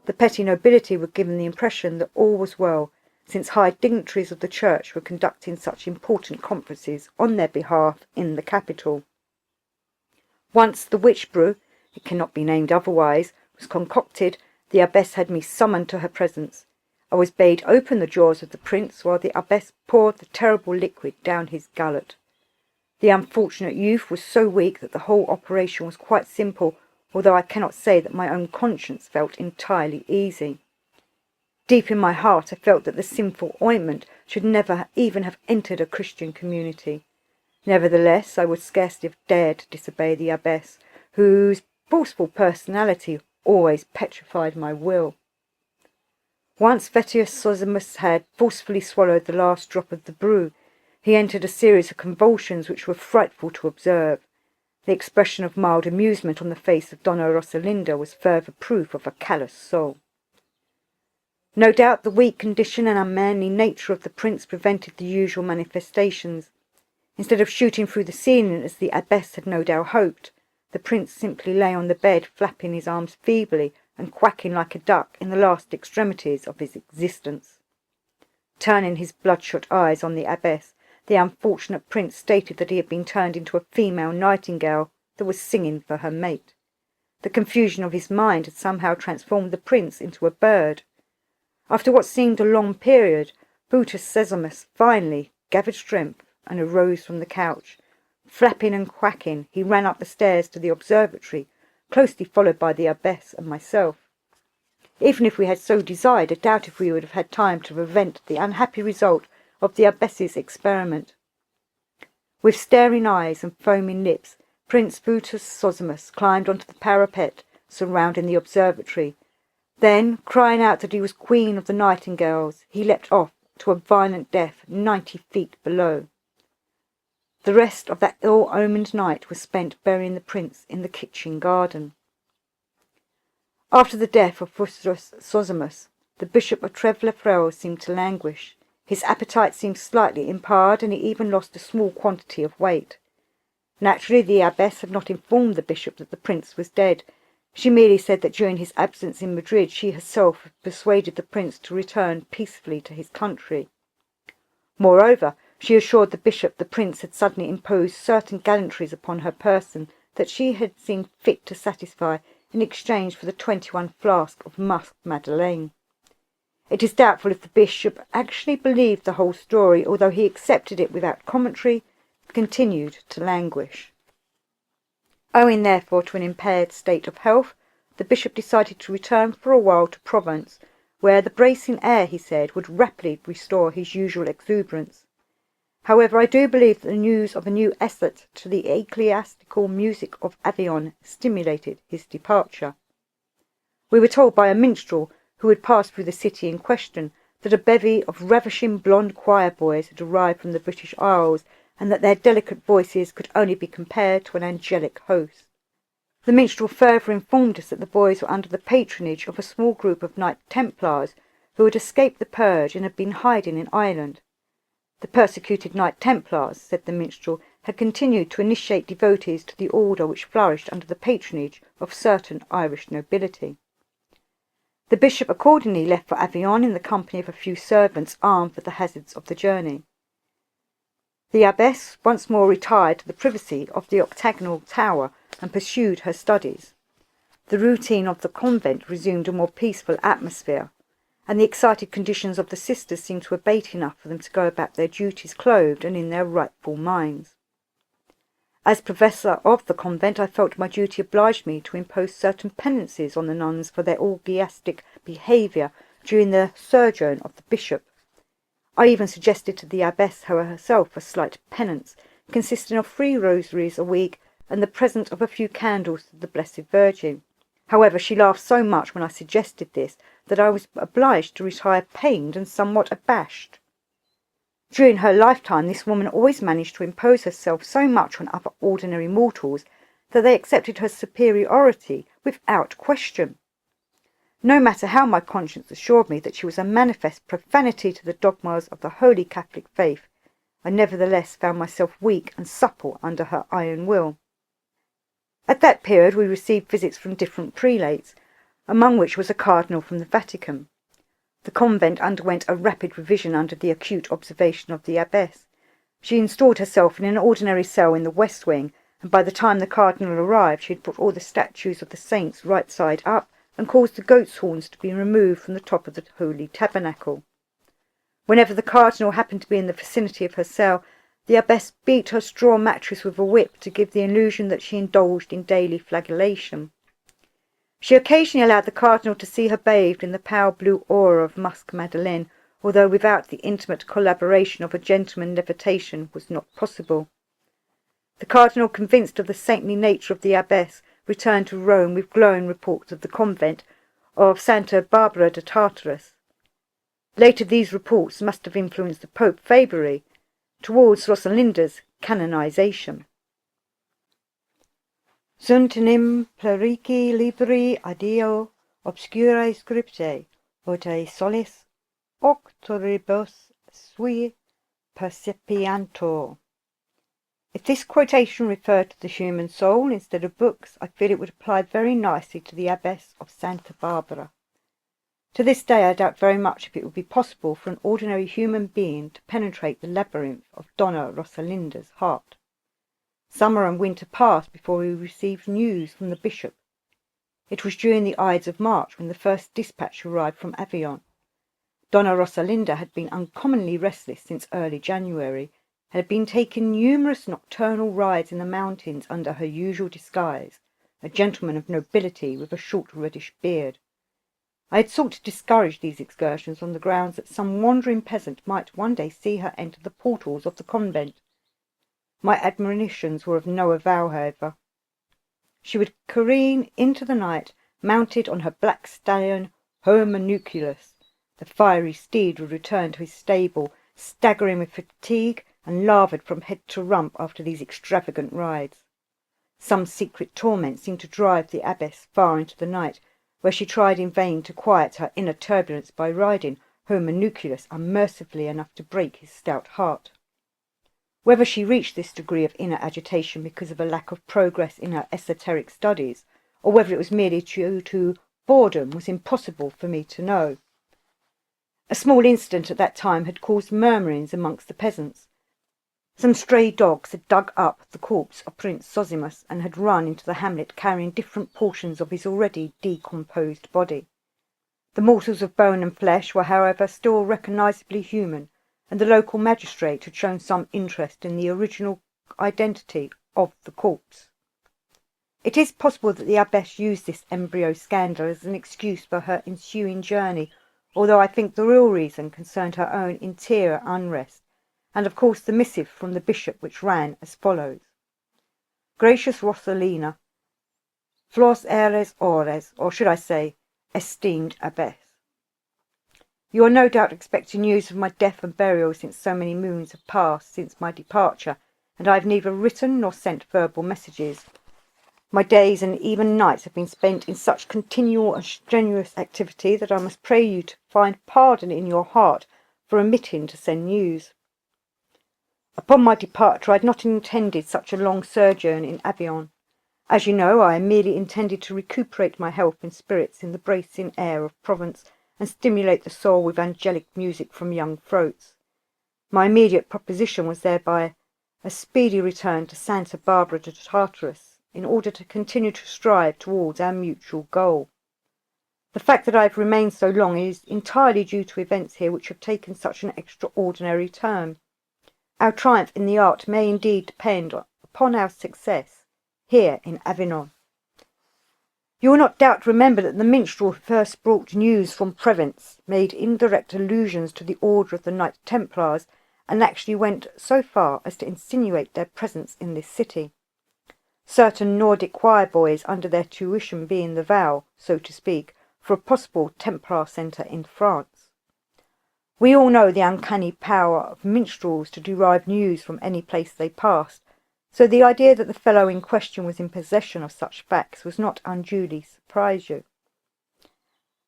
The petty nobility were given the impression that all was well, since high dignitaries of the church were conducting such important conferences on their behalf in the capital. Once the witch brew, it cannot be named otherwise, was concocted, the abbess had me summoned to her presence. I was bade open the jaws of the prince, while the abbess poured the terrible liquid down his gullet. The unfortunate youth was so weak that the whole operation was quite simple, although I cannot say that my own conscience felt entirely easy. Deep in my heart I felt that the sinful ointment should never even have entered a Christian community. Nevertheless, I would scarcely have dared to disobey the abbess, whose forceful personality always petrified my will. Once Vettius Zosimus had forcefully swallowed the last drop of the brew, he entered a series of convulsions which were frightful to observe. The expression of mild amusement on the face of Donna Rosalinda was further proof of a callous soul. No doubt the weak condition and unmanly nature of the prince prevented the usual manifestations. Instead of shooting through the ceiling, as the abbess had no doubt hoped, the prince simply lay on the bed, flapping his arms feebly and quacking like a duck in the last extremities of his existence. Turning his bloodshot eyes on the abbess, the unfortunate prince stated that he had been turned into a female nightingale that was singing for her mate. The confusion of his mind had somehow transformed the prince into a bird. After what seemed a long period, Vettius Zosimus finally gathered strength and arose from the couch. Flapping and quacking, he ran up the stairs to the observatory, closely followed by the abbess and myself. Even if we had so desired, I doubt if we would have had time to prevent the unhappy result of the abbess's experiment. With staring eyes and foaming lips, Prince Vettius Zosimus climbed onto the parapet surrounding the observatory. Then, crying out that he was queen of the nightingales, he leapt off to a violent death 90 feet below. The rest of that ill-omened night was spent burying the prince in the kitchen garden. After the death of Vettius Zosimus, the Bishop of Trèves-les-Frères seemed to languish. His appetite seemed slightly impaired, and he even lost a small quantity of weight. Naturally, the abbess had not informed the bishop that the prince was dead. She merely said that during his absence in Madrid she herself had persuaded the prince to return peacefully to his country. Moreover, She assured the bishop the prince had suddenly imposed certain gallantries upon her person that she had seen fit to satisfy in exchange for the 21 flasks of musk madeleine. It is doubtful if the bishop actually believed the whole story, although he accepted it without commentary, and continued to languish. Owing therefore to an impaired state of health, the bishop decided to return for a while to Provence, where the bracing air, he said, would rapidly restore his usual exuberance. However, I do believe that the news of a new essay to the ecclesiastical music of Avignon stimulated his departure. We were told by a minstrel who had passed through the city in question that a bevy of ravishing blonde choir boys had arrived from the British Isles, and that their delicate voices could only be compared to an angelic host. The minstrel further informed us that the boys were under the patronage of a small group of Knight Templars who had escaped the purge and had been hiding in Ireland. The persecuted Knight Templars, said the minstrel, had continued to initiate devotees to the order which flourished under the patronage of certain Irish nobility. The bishop accordingly left for Avignon in the company of a few servants armed for the hazards of the journey. The abbess once more retired to the privacy of the octagonal tower and pursued her studies. The routine of the convent resumed a more peaceful atmosphere, and the excited conditions of the sisters seemed to abate enough for them to go about their duties clothed and in their rightful minds. As professor of the convent, I felt my duty obliged me to impose certain penances on the nuns for their orgiastic behaviour during the sojourn of the bishop. I even suggested to the abbess herself a slight penance, consisting of 3 rosaries a week and the present of a few candles to the Blessed Virgin. However, she laughed so much when I suggested this that I was obliged to retire pained and somewhat abashed. During her lifetime, this woman always managed to impose herself so much on other ordinary mortals that they accepted her superiority without question. No matter how my conscience assured me that she was a manifest profanity to the dogmas of the Holy Catholic faith, I nevertheless found myself weak and supple under her iron will. At that period we received visits from different prelates, among which was a cardinal from the Vatican. The convent underwent a rapid revision under the acute observation of the abbess. She installed herself in an ordinary cell in the west wing, and by the time the cardinal arrived she had put all the statues of the saints right side up and caused the goat's horns to be removed from the top of the holy tabernacle. Whenever the cardinal happened to be in the vicinity of her cell, the abbess beat her straw mattress with a whip to give the illusion that she indulged in daily flagellation. She occasionally allowed the cardinal to see her bathed in the pale blue aura of musk madeleine, although without the intimate collaboration of a gentleman levitation was not possible. The cardinal, convinced of the saintly nature of the abbess, returned to Rome with glowing reports of the convent of Santa Barbara de Tartarus. Later these reports must have influenced the Pope February towards Rosalinda's canonization. Sunt enim plerici libri adeo obscurae scriptae, ote solis octoribus sui percipiantur. If this quotation referred to the human soul instead of books, I feel it would apply very nicely to the abbess of Santa Barbara. To this day I doubt very much if it would be possible for an ordinary human being to penetrate the labyrinth of Donna Rosalinda's heart. Summer and winter passed before we received news from the bishop. It was during the Ides of March when the first dispatch arrived from Avignon. Donna Rosalinda had been uncommonly restless since early January, and had been taking numerous nocturnal rides in the mountains under her usual disguise, a gentleman of nobility with a short reddish beard. I had sought to discourage these excursions on the grounds that some wandering peasant might one day see her enter the portals of the convent. My admonitions were of no avail, however. She would careen into the night, mounted on her black stallion Homunculus. The fiery steed would return to his stable, staggering with fatigue and lathered from head to rump after these extravagant rides. Some secret torment seemed to drive the abbess far into the night, where she tried in vain to quiet her inner turbulence by riding Homunculus unmercifully enough to break his stout heart. Whether she reached this degree of inner agitation because of a lack of progress in her esoteric studies, or whether it was merely due to boredom, was impossible for me to know. A small incident at that time had caused murmurings amongst the peasants, Some stray dogs had dug up the corpse of Prince Zosimus and had run into the hamlet carrying different portions of his already decomposed body. The morsels of bone and flesh were, however, still recognisably human, and the local magistrate had shown some interest in the original identity of the corpse. It is possible that the abbess used this embryo scandal as an excuse for her ensuing journey, although I think the real reason concerned her own interior unrest, and of course the missive from the bishop, which ran as follows: Gracious Rosalina, Flos eres ores, or should I say, esteemed abbess. You are no doubt expecting news of my death and burial, since so many moons have passed since my departure, and I have neither written nor sent verbal messages. My days and even nights have been spent in such continual and strenuous activity that I must pray you to find pardon in your heart for omitting to send news. Upon my departure I had not intended such a long sojourn in Avignon. As you know, I merely intended to recuperate my health and spirits in the bracing air of Provence and stimulate the soul with angelic music from young throats. My immediate proposition was thereby a speedy return to Santa Barbara de Tartarus, in order to continue to strive towards our mutual goal. The fact that I have remained so long is entirely due to events here which have taken such an extraordinary turn. Our triumph in the art may indeed depend upon our success here in Avignon. You will not doubt remember that the minstrel who first brought news from Provence made indirect allusions to the order of the Knights Templars, and actually went so far as to insinuate their presence in this city. Certain Nordic choir boys under their tuition being the vow, so to speak, for a possible Templar centre in France. We all know the uncanny power of minstrels to derive news from any place they passed, so the idea that the fellow in question was in possession of such facts was not unduly surprise you.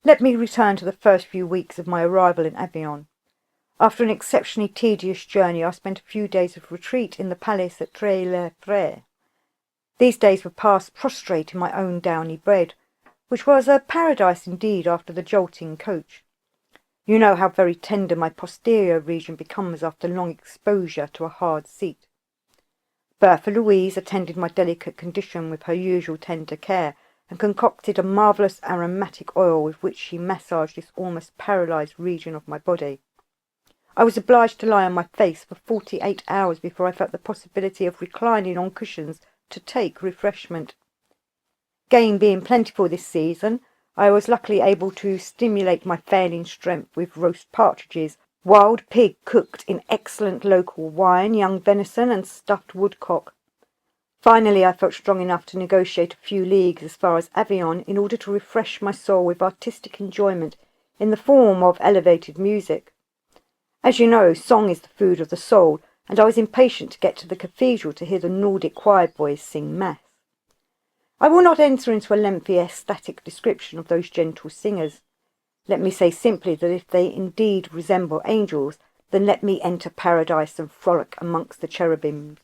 Let me return to the first few weeks of my arrival in Avignon. After an exceptionally tedious journey, I spent a few days of retreat in the palace at Tres-les-Frères. These days were passed prostrate in my own downy bed, which was a paradise indeed after the jolting coach. You know how very tender my posterior region becomes after long exposure to a hard seat. Bertha Louise attended my delicate condition with her usual tender care, and concocted a marvellous aromatic oil with which she massaged this almost paralysed region of my body. I was obliged to lie on my face for 48 hours before I felt the possibility of reclining on cushions to take refreshment. Game being plentiful this season, I was luckily able to stimulate my failing strength with roast partridges, wild pig cooked in excellent local wine, young venison, and stuffed woodcock. Finally, I felt strong enough to negotiate a few leagues as far as Avignon in order to refresh my soul with artistic enjoyment in the form of elevated music. As you know, song is the food of the soul, and I was impatient to get to the cathedral to hear the Nordic choir boys sing mass. I will not enter into a lengthy ecstatic description of those gentle singers. Let me say simply that if they indeed resemble angels, then let me enter paradise and frolic amongst the cherubims.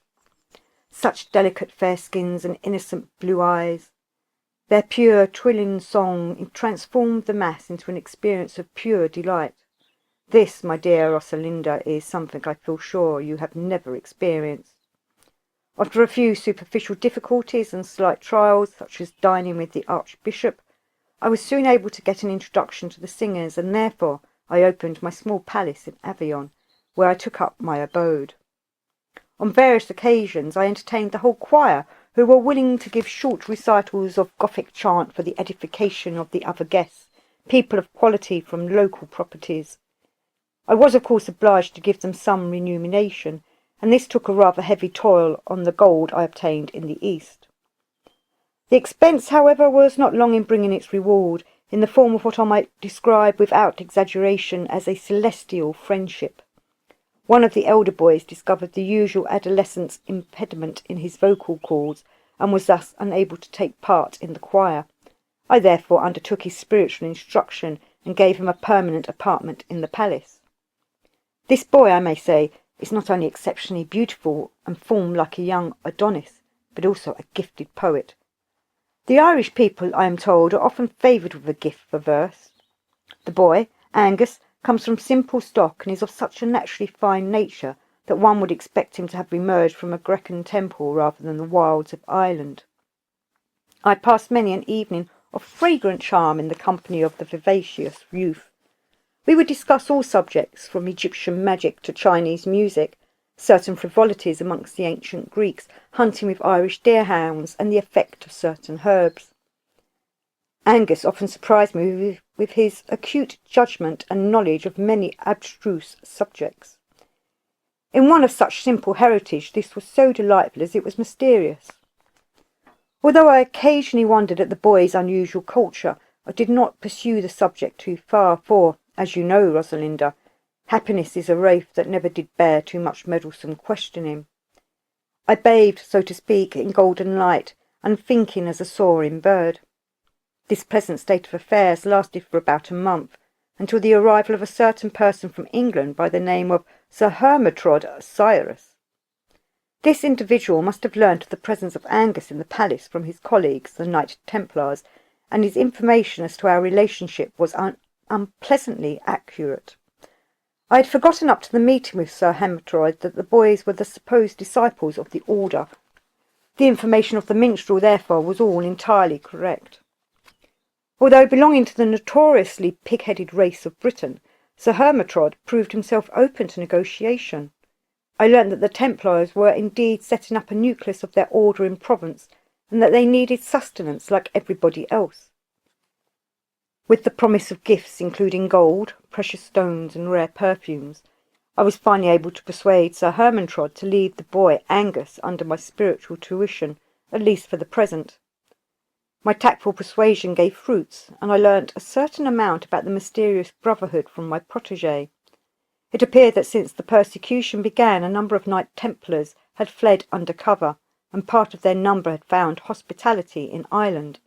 Such delicate fair skins and innocent blue eyes. Their pure trilling song transformed the mass into an experience of pure delight. This, my dear Rosalinda, is something I feel sure you have never experienced. After a few superficial difficulties and slight trials, such as dining with the Archbishop, I was soon able to get an introduction to the singers, and therefore I opened my small palace in Avignon, where I took up my abode. On various occasions I entertained the whole choir, who were willing to give short recitals of Gothic chant for the edification of the other guests, people of quality from local properties. I was, of course, obliged to give them some remuneration, and this took a rather heavy toll on the gold I obtained in the East. The expense, however, was not long in bringing its reward, in the form of what I might describe without exaggeration as a celestial friendship. One of the elder boys discovered the usual adolescent's impediment in his vocal cords, and was thus unable to take part in the choir. I therefore undertook his spiritual instruction, and gave him a permanent apartment in the palace. This boy, I may say, is not only exceptionally beautiful and formed like a young Adonis, but also a gifted poet. The Irish people, I am told, are often favoured with a gift for verse. The boy, Angus, comes from simple stock and is of such a naturally fine nature that one would expect him to have emerged from a Grecan temple rather than the wilds of Ireland. I passed many an evening of fragrant charm in the company of the vivacious youth. We would discuss all subjects, from Egyptian magic to Chinese music, certain frivolities amongst the ancient Greeks, hunting with Irish deerhounds, and the effect of certain herbs. Angus often surprised me with his acute judgment and knowledge of many abstruse subjects. In one of such simple heritage, this was so delightful as it was mysterious. Although I occasionally wondered at the boy's unusual culture, I did not pursue the subject too far, for, as you know, Rosalinda, happiness is a wraith that never did bear too much meddlesome questioning. I bathed, so to speak, in golden light, unthinking as a soaring bird. This pleasant state of affairs lasted for about a month, until the arrival of a certain person from England by the name of Sir Hermetrod Cyrus. This individual must have learnt of the presence of Angus in the palace from his colleagues, the Knight Templars, and his information as to our relationship was unpleasantly accurate. I had forgotten up to the meeting with Sir Hermetrod that the boys were the supposed disciples of the order. The information of the minstrel, therefore, was all entirely correct. Although belonging to the notoriously pig-headed race of Britain, Sir Hermetrod proved himself open to negotiation. I learnt that the Templars were indeed setting up a nucleus of their order in Provence, and that they needed sustenance like everybody else. With the promise of gifts including gold, precious stones, and rare perfumes, I was finally able to persuade Sir Hermetrod to leave the boy Angus under my spiritual tuition, at least for the present. My tactful persuasion gave fruits, and I learnt a certain amount about the mysterious brotherhood from my protégé. It appeared that since the persecution began, a number of Knight Templars had fled under cover, and part of their number had found hospitality in Ireland.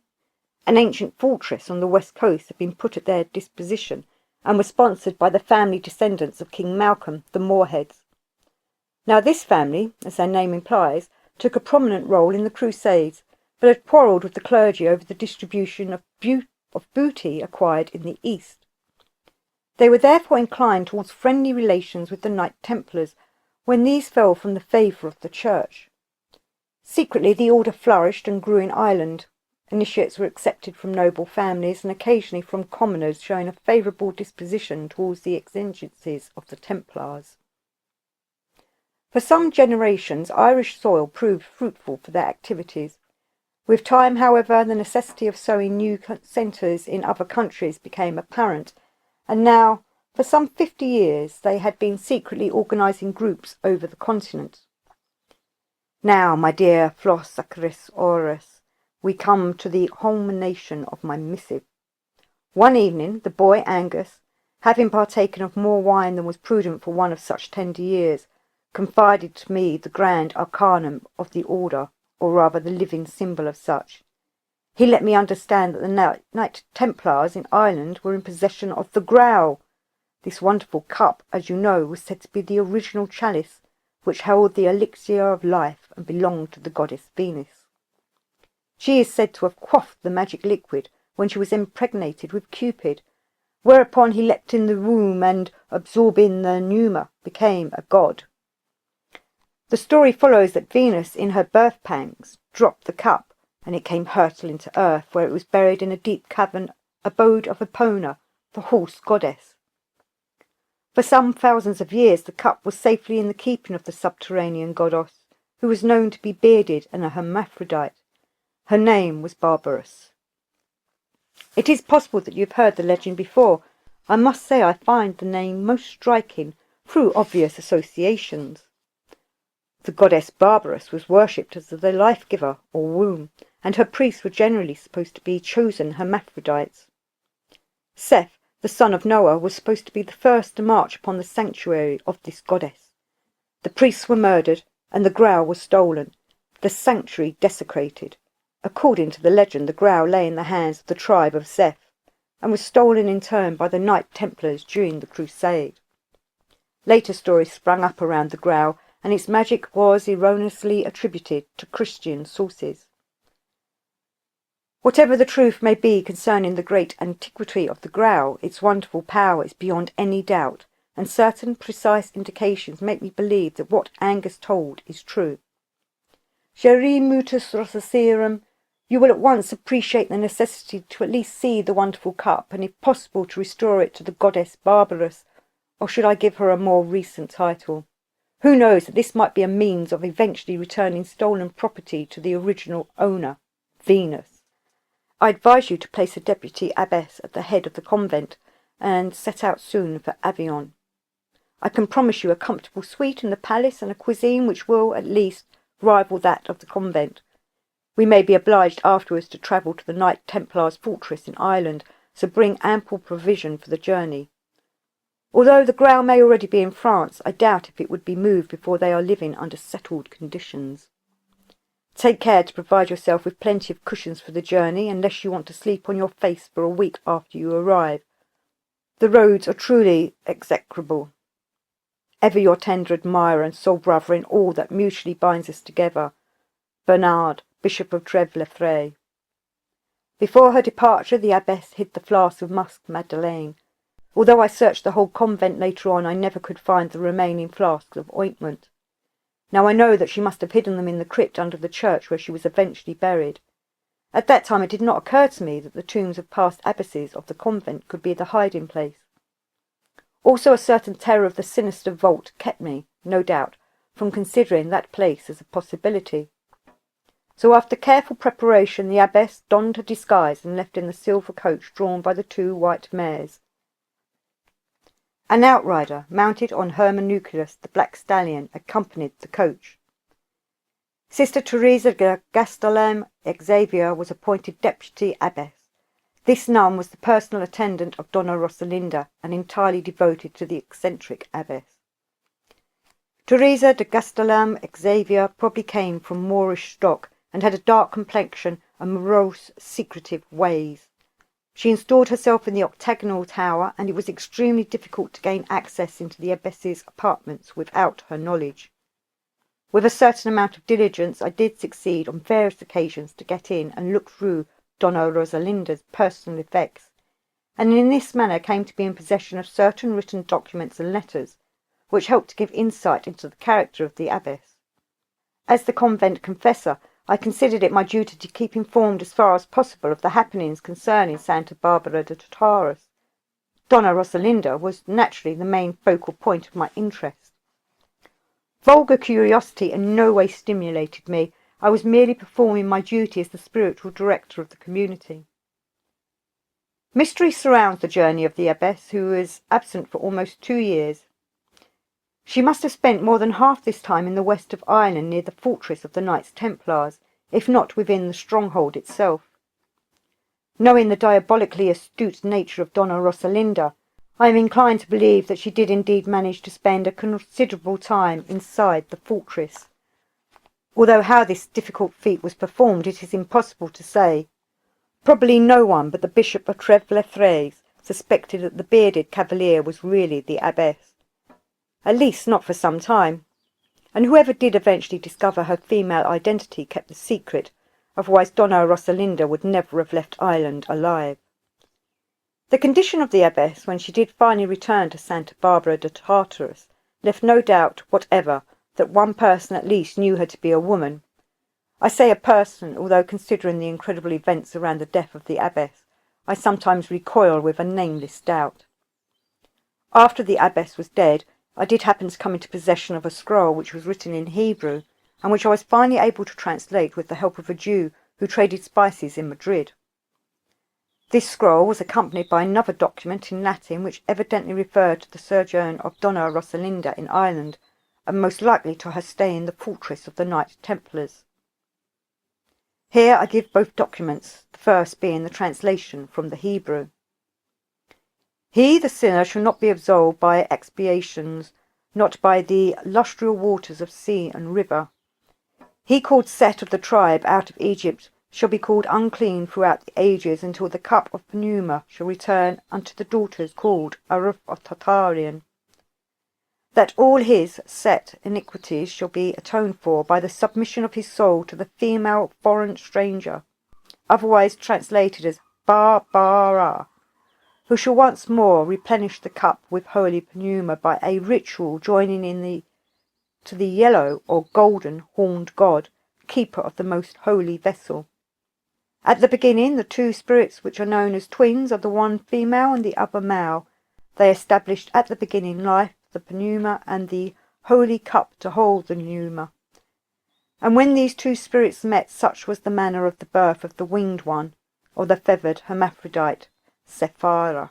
An ancient fortress on the west coast had been put at their disposition, and was sponsored by the family descendants of King Malcolm, the Moorheads. Now this family, as their name implies, took a prominent role in the Crusades, but had quarrelled with the clergy over the distribution of booty acquired in the East. They were therefore inclined towards friendly relations with the Knight Templars, when these fell from the favour of the Church. Secretly the order flourished and grew in Ireland. Initiates were accepted from noble families, and occasionally from commoners showing a favourable disposition towards the exigencies of the Templars. For some generations Irish soil proved fruitful for their activities. With time, however, the necessity of sowing new centres in other countries became apparent, and now, for some 50 years, they had been secretly organising groups over the continent. Now, my dear Flos Sacris Aureus, we come to the culmination of my missive. One evening, the boy Angus, having partaken of more wine than was prudent for one of such tender years, confided to me the grand arcanum of the order, or rather the living symbol of such. He let me understand that the Knight Templars in Ireland were in possession of the Graal. This wonderful cup, as you know, was said to be the original chalice, which held the elixir of life and belonged to the goddess Venus. She is said to have quaffed the magic liquid when she was impregnated with Cupid, whereupon he leapt in the womb and, absorbing the pneuma, became a god. The story follows that Venus, in her birth pangs, dropped the cup, and it came hurtling to earth, where it was buried in a deep cavern abode of Epona, the horse goddess. For some thousands of years the cup was safely in the keeping of the subterranean goddess, who was known to be bearded and a hermaphrodite. Her name was Barbarous. It is possible that you have heard the legend before. I must say I find the name most striking, through obvious associations. The goddess Barbarous was worshipped as the life-giver, or womb, and her priests were generally supposed to be chosen hermaphrodites. Seth, the son of Noah, was supposed to be the first to march upon the sanctuary of this goddess. The priests were murdered, and the Graal was stolen, the sanctuary desecrated. According to the legend, the Graal lay in the hands of the tribe of Seth, and was stolen in turn by the Knight Templars during the Crusade. Later stories sprang up around the Graal, and its magic was erroneously attributed to Christian sources. Whatever the truth may be concerning the great antiquity of the Graal, its wonderful power is beyond any doubt, and certain precise indications make me believe that what Angus told is true. Geri mutus rossacerum, you will at once appreciate the necessity to at least see the wonderful cup, and if possible to restore it to the goddess Barbarus, or should I give her a more recent title? Who knows that this might be a means of eventually returning stolen property to the original owner, Venus. I advise you to place a deputy abbess at the head of the convent, and set out soon for Avignon. I can promise you a comfortable suite in the palace and a cuisine which will, at least, rival that of the convent. We may be obliged afterwards to travel to the Knight Templars' fortress in Ireland, so bring ample provision for the journey. Although the Grail may already be in France, I doubt if it would be moved before they are living under settled conditions. Take care to provide yourself with plenty of cushions for the journey, unless you want to sleep on your face for a week after you arrive. The roads are truly execrable. Ever your tender admirer and sole brother in all that mutually binds us together, Bernard, Bishop of Trèves-les-Frères. Before her departure, the abbess hid the flask of musk Madeleine. Although I searched the whole convent later on, I never could find the remaining flasks of ointment. Now I know that she must have hidden them in the crypt under the church where she was eventually buried. At that time it did not occur to me that the tombs of past abbesses of the convent could be the hiding place. Also a certain terror of the sinister vault kept me, no doubt, from considering that place as a possibility. So after careful preparation the abbess donned her disguise and left in the silver coach drawn by the 2 white mares. An outrider, mounted on Hermanuculus, the black stallion, accompanied the coach. Sister Teresa de Gastelum Xavier was appointed deputy abbess. This nun was the personal attendant of Donna Rosalinda, and entirely devoted to the eccentric abbess. Teresa de Gastelum Xavier probably came from Moorish stock, and had a dark complexion and morose, secretive ways. She installed herself in the octagonal tower, and it was extremely difficult to gain access into the abbess's apartments without her knowledge. With a certain amount of diligence I did succeed on various occasions to get in and look through Donna Rosalinda's personal effects, and in this manner came to be in possession of certain written documents and letters, which helped to give insight into the character of the abbess. As the convent confessor, I considered it my duty to keep informed as far as possible of the happenings concerning Santa Barbara de Tartaros. Donna Rosalinda was naturally the main focal point of my interest. Vulgar curiosity in no way stimulated me. I was merely performing my duty as the spiritual director of the community. Mystery surrounds the journey of the abbess, who was absent for almost 2 years. She must have spent more than half this time in the west of Ireland, near the fortress of the Knights Templars, if not within the stronghold itself. Knowing the diabolically astute nature of Donna Rosalinda, I am inclined to believe that she did indeed manage to spend a considerable time inside the fortress. Although how this difficult feat was performed it is impossible to say. Probably no one but the Bishop of Trèves-les-Frères suspected that the bearded cavalier was really the abbess. At least not for some time, and whoever did eventually discover her female identity kept the secret, otherwise Donna Rosalinda would never have left Ireland alive. The condition of the abbess, when she did finally return to Santa Barbara de Tartaros, left no doubt whatever that one person at least knew her to be a woman. I say a person, although considering the incredible events around the death of the abbess, I sometimes recoil with a nameless doubt. After the abbess was dead, I did happen to come into possession of a scroll which was written in Hebrew, and which I was finally able to translate with the help of a Jew who traded spices in Madrid. This scroll was accompanied by another document in Latin which evidently referred to the sojourn of Donna Rosalinda in Ireland, and most likely to her stay in the fortress of the Knights Templars. Here I give both documents, the first being the translation from the Hebrew. He, the sinner, shall not be absolved by expiations, not by the lustral waters of sea and river. He called Set of the tribe out of Egypt shall be called unclean throughout the ages, until the cup of Pneuma shall return unto the daughters called Aruf of Tartarian. That all his Set iniquities shall be atoned for by the submission of his soul to the female foreign stranger, otherwise translated as Barbara, who shall once more replenish the cup with holy pneuma by a ritual joining in to the yellow or golden horned god, keeper of the most holy vessel. At the beginning, the two spirits which are known as twins are the one female and the other male. They established at the beginning life, the pneuma, and the holy cup to hold the pneuma. And when these two spirits met, such was the manner of the birth of the winged one, or the feathered hermaphrodite, Sephira.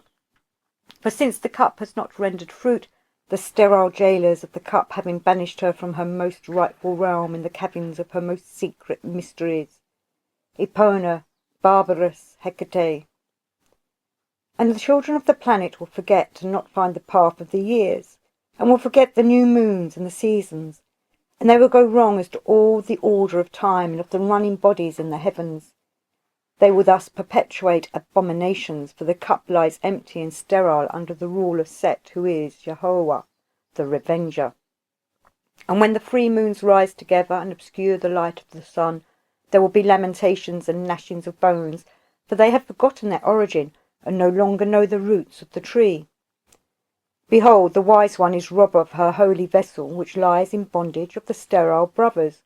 For since the cup has not rendered fruit, the sterile jailers of the cup having banished her from her most rightful realm in the caverns of her most secret mysteries, Epona, barbarous Hecate. And the children of the planet will forget and not find the path of the years, and will forget the new moons and the seasons, and they will go wrong as to all the order of time and of the running bodies in the heavens. They will thus perpetuate abominations, for the cup lies empty and sterile under the rule of Set, who is Jehovah, the Revenger. And when the 3 moons rise together and obscure the light of the sun, there will be lamentations and gnashings of bones, for they have forgotten their origin, and no longer know the roots of the tree. Behold, the wise one is robber of her holy vessel, which lies in bondage of the sterile brothers,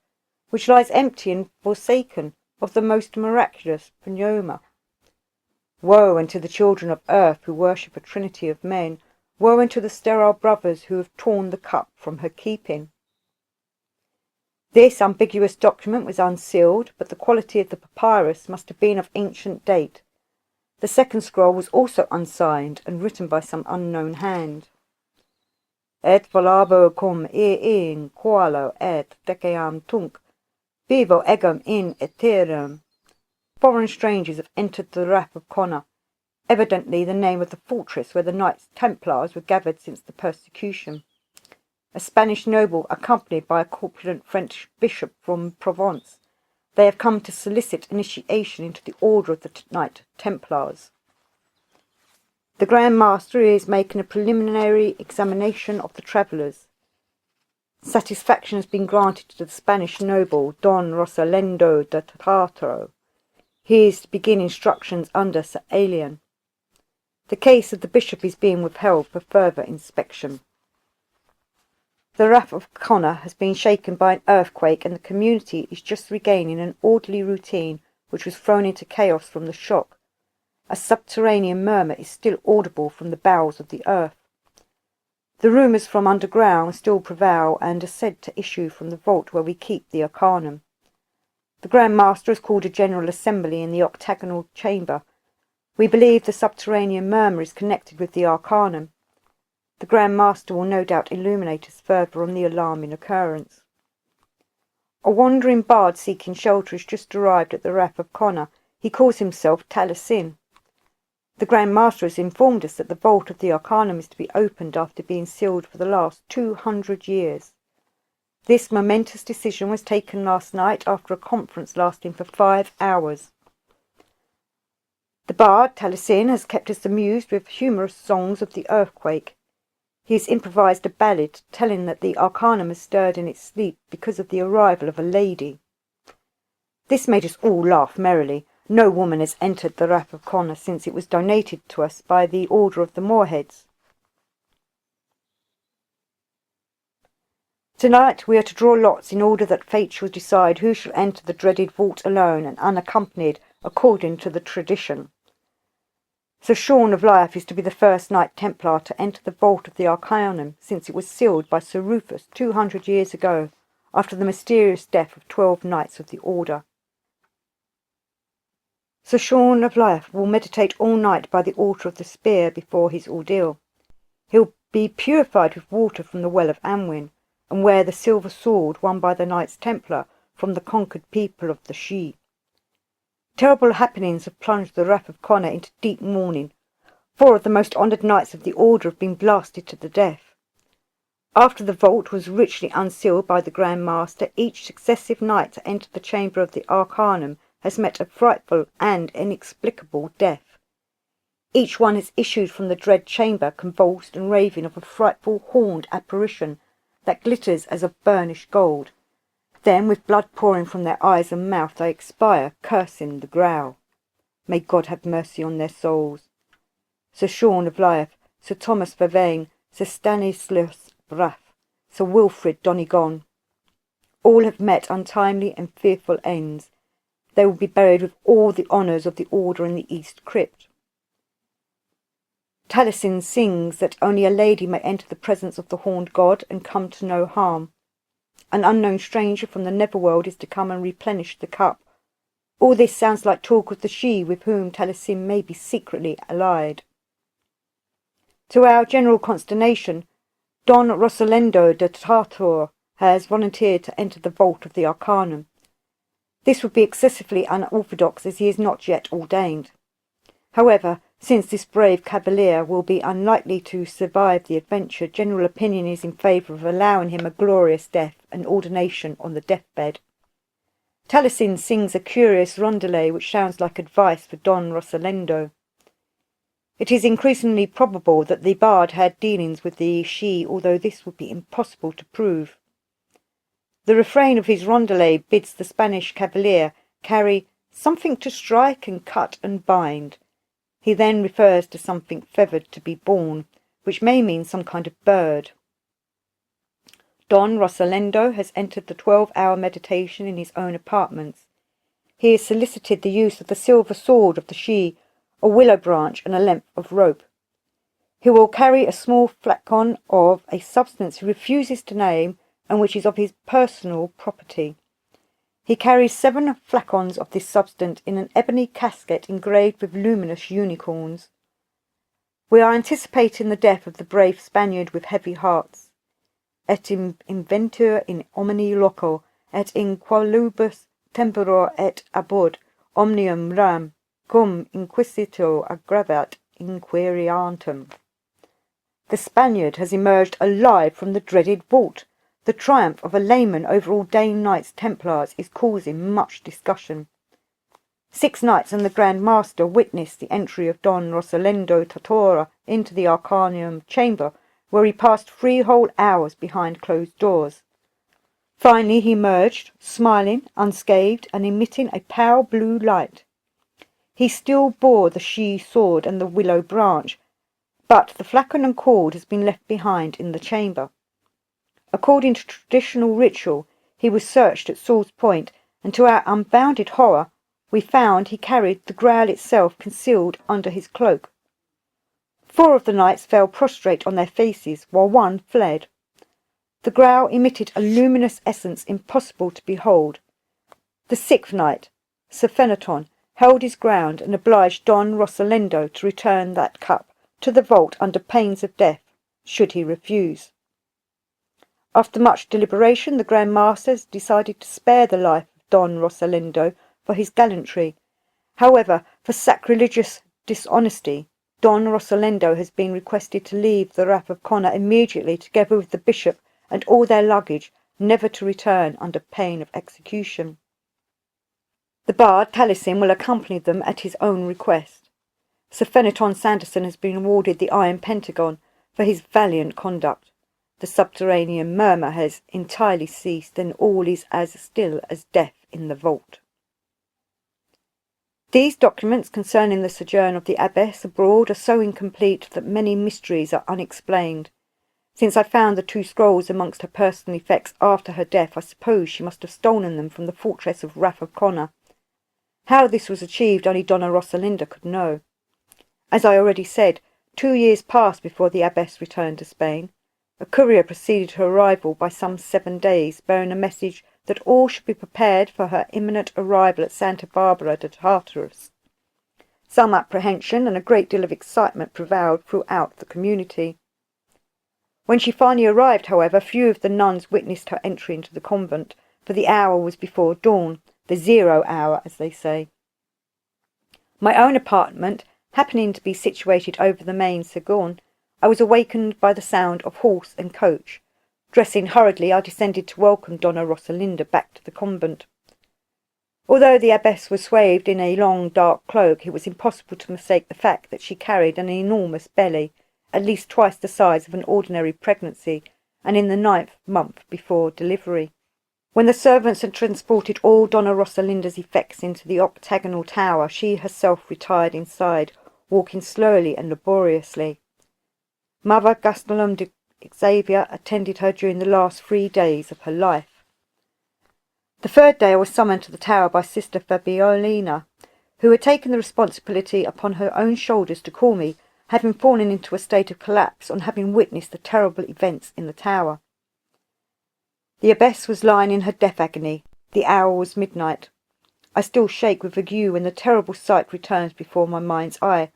which lies empty and forsaken of the most miraculous pneuma. Woe unto the children of earth who worship a trinity of men, woe unto the sterile brothers who have torn the cup from her keeping. This ambiguous document was unsealed, but the quality of the papyrus must have been of ancient date. The second scroll was also unsigned and written by some unknown hand. Et volabo cum in qualo et deceam tunc, vivo egum in ethereum. Foreign strangers have entered the Rath of Connor, evidently the name of the fortress where the Knights Templars were gathered since the persecution. A Spanish noble accompanied by a corpulent French bishop from Provence. They have come to solicit initiation into the order of the Knight Templars. The Grand Master is making a preliminary examination of the travellers. Satisfaction has been granted to the Spanish noble Don Rosalendo de Tartaro. He is to begin instructions under Sir Alien. The case of the bishop is being withheld for further inspection. The Rath of Connor has been shaken by an earthquake, and the community is just regaining an orderly routine which was thrown into chaos from the shock. A subterranean murmur is still audible from the bowels of the earth. The rumours from underground still prevail and are said to issue from the vault where we keep the Arcanum. The Grand Master has called a general assembly in the octagonal chamber. We believe the subterranean murmur is connected with the Arcanum. The Grand Master will no doubt illuminate us further on the alarming occurrence. A wandering bard seeking shelter has just arrived at the Rath of Connor. He calls himself Taliesin. The Grand Master has informed us that the vault of the Arcanum is to be opened after being sealed for the last 200 years. This momentous decision was taken last night after a conference lasting for 5 hours. The bard, Taliesin, has kept us amused with humorous songs of the earthquake. He has improvised a ballad telling that the Arcanum has stirred in its sleep because of the arrival of a lady. This made us all laugh merrily. No woman has entered the Rath of Connor since it was donated to us by the Order of the Moorheads. Tonight we are to draw lots in order that fate shall decide who shall enter the dreaded vault alone and unaccompanied according to the tradition. Sir Sean of Life is to be the first Knight Templar to enter the vault of the Arcanum, since it was sealed by Sir Rufus 200 years ago, after the mysterious death of 12 Knights of the Order. Sir Sean of Life will meditate all night by the altar of the spear before his ordeal. He'll be purified with water from the well of Anwin, and wear the silver sword won by the Knights Templar from the conquered people of the Sidhe. Terrible happenings have plunged the Rath of Connor into deep mourning. 4 of the most honoured knights of the Order have been blasted to the death. After the vault was richly unsealed by the Grand Master, each successive knight to enter the chamber of the Arcanum has met a frightful and inexplicable death. Each one has issued from the dread chamber convulsed and raving of a frightful horned apparition that glitters as of burnished gold. Then, with blood pouring from their eyes and mouth, they expire, cursing the growl. May God have mercy on their souls. Sir Sean of Life, Sir Thomas Vervain, Sir Stanislaus Braff, Sir Wilfrid Donegon. All have met untimely and fearful ends. They will be buried with all the honours of the order in the East Crypt. Taliesin sings that only a lady may enter the presence of the horned god and come to no harm. An unknown stranger from the netherworld is to come and replenish the cup. All this sounds like talk of the she with whom Taliesin may be secretly allied. To our general consternation, Don Rosalendo de Tartor has volunteered to enter the vault of the Arcanum. This would be excessively unorthodox, as he is not yet ordained. However, since this brave cavalier will be unlikely to survive the adventure, general opinion is in favour of allowing him a glorious death and ordination on the deathbed. Taliesin sings a curious rondelay which sounds like advice for Don Rosalendo. It is increasingly probable that the bard had dealings with the she, although this would be impossible to prove. The refrain of his rondelay bids the Spanish cavalier carry something to strike and cut and bind. He then refers to something feathered to be born, which may mean some kind of bird. Don Rosalendo has entered the 12-hour meditation in his own apartments. He has solicited the use of the silver sword of the she, a willow branch and a length of rope. He will carry a small flacon of a substance he refuses to name and which is of his personal property. He carries 7 flacons of this substance in an ebony casket engraved with luminous unicorns. We are anticipating the death of the brave Spaniard with heavy hearts. Et inventur in omni loco, et in qualibus temporor et abud, omnium ram, cum inquisito aggravat inquiriantum. The Spaniard has emerged alive from the dreaded vault. The triumph of a layman over ordained Knights Templars is causing much discussion. 6 knights and the Grand Master witnessed the entry of Don Rosalendo Tatora into the Arcanum chamber, where he passed 3 whole hours behind closed doors. Finally he emerged, smiling, unscathed, and emitting a pale blue light. He still bore the she sword and the willow branch, but the flacon and cord has been left behind in the chamber. According to traditional ritual, he was searched at Swords Point, and to our unbounded horror, we found he carried the Grail itself concealed under his cloak. 4 of the knights fell prostrate on their faces, while 1 fled. The Grail emitted a luminous essence impossible to behold. The 6th knight, Sir Phaeton, held his ground and obliged Don Rosalendo to return that cup to the vault under pains of death, should he refuse. After much deliberation, the Grand Masters decided to spare the life of Don Rosalendo for his gallantry. However, for sacrilegious dishonesty, Don Rosalendo has been requested to leave the Rath of Connor immediately together with the bishop and all their luggage, never to return under pain of execution. The bard Taliesin will accompany them at his own request. Sir Phaeton Sanderson has been awarded the Iron Pentagon for his valiant conduct. The subterranean murmur has entirely ceased, and all is as still as death in the vault. These documents concerning the sojourn of the abbess abroad are so incomplete that many mysteries are unexplained. Since I found the 2 scrolls amongst her personal effects after her death, I suppose she must have stolen them from the fortress of Rath of Connor. How this was achieved only Donna Rosalinda could know. As I already said, 2 years passed before the abbess returned to Spain. A courier preceded her arrival by some 7 days, bearing a message that all should be prepared for her imminent arrival at Santa Barbara de Tartarus. Some apprehension and a great deal of excitement prevailed throughout the community. When she finally arrived, however, few of the nuns witnessed her entry into the convent, for the hour was before dawn, the 0 hour, as they say. My own apartment, happening to be situated over the main saloon, I was awakened by the sound of horse and coach. Dressing hurriedly, I descended to welcome Donna Rosalinda back to the convent. Although the abbess was swathed in a long dark cloak, it was impossible to mistake the fact that she carried an enormous belly, at least twice the size of an ordinary pregnancy, and in the 9th month before delivery. When the servants had transported all Donna Rosalinda's effects into the octagonal tower, she herself retired inside, walking slowly and laboriously. Mother Gastelum de Xavier attended her during the last 3 days of her life. The third day I was summoned to the tower by Sister Fabiolina, who had taken the responsibility upon her own shoulders to call me, having fallen into a state of collapse on having witnessed the terrible events in the tower. The abbess was lying in her death agony. The hour was midnight. I still shake with ague when the terrible sight returns before my mind's eye,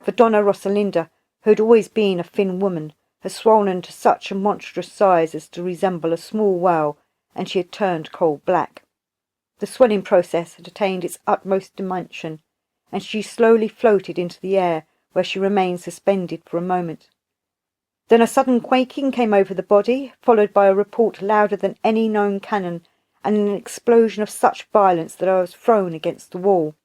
for Donna Rosalinda, who had always been a thin woman, had swollen to such a monstrous size as to resemble a small whale, and she had turned coal black. The swelling process had attained its utmost dimension, and she slowly floated into the air, where she remained suspended for a moment. Then a sudden quaking came over the body, followed by a report louder than any known cannon, and an explosion of such violence that I was thrown against the wall.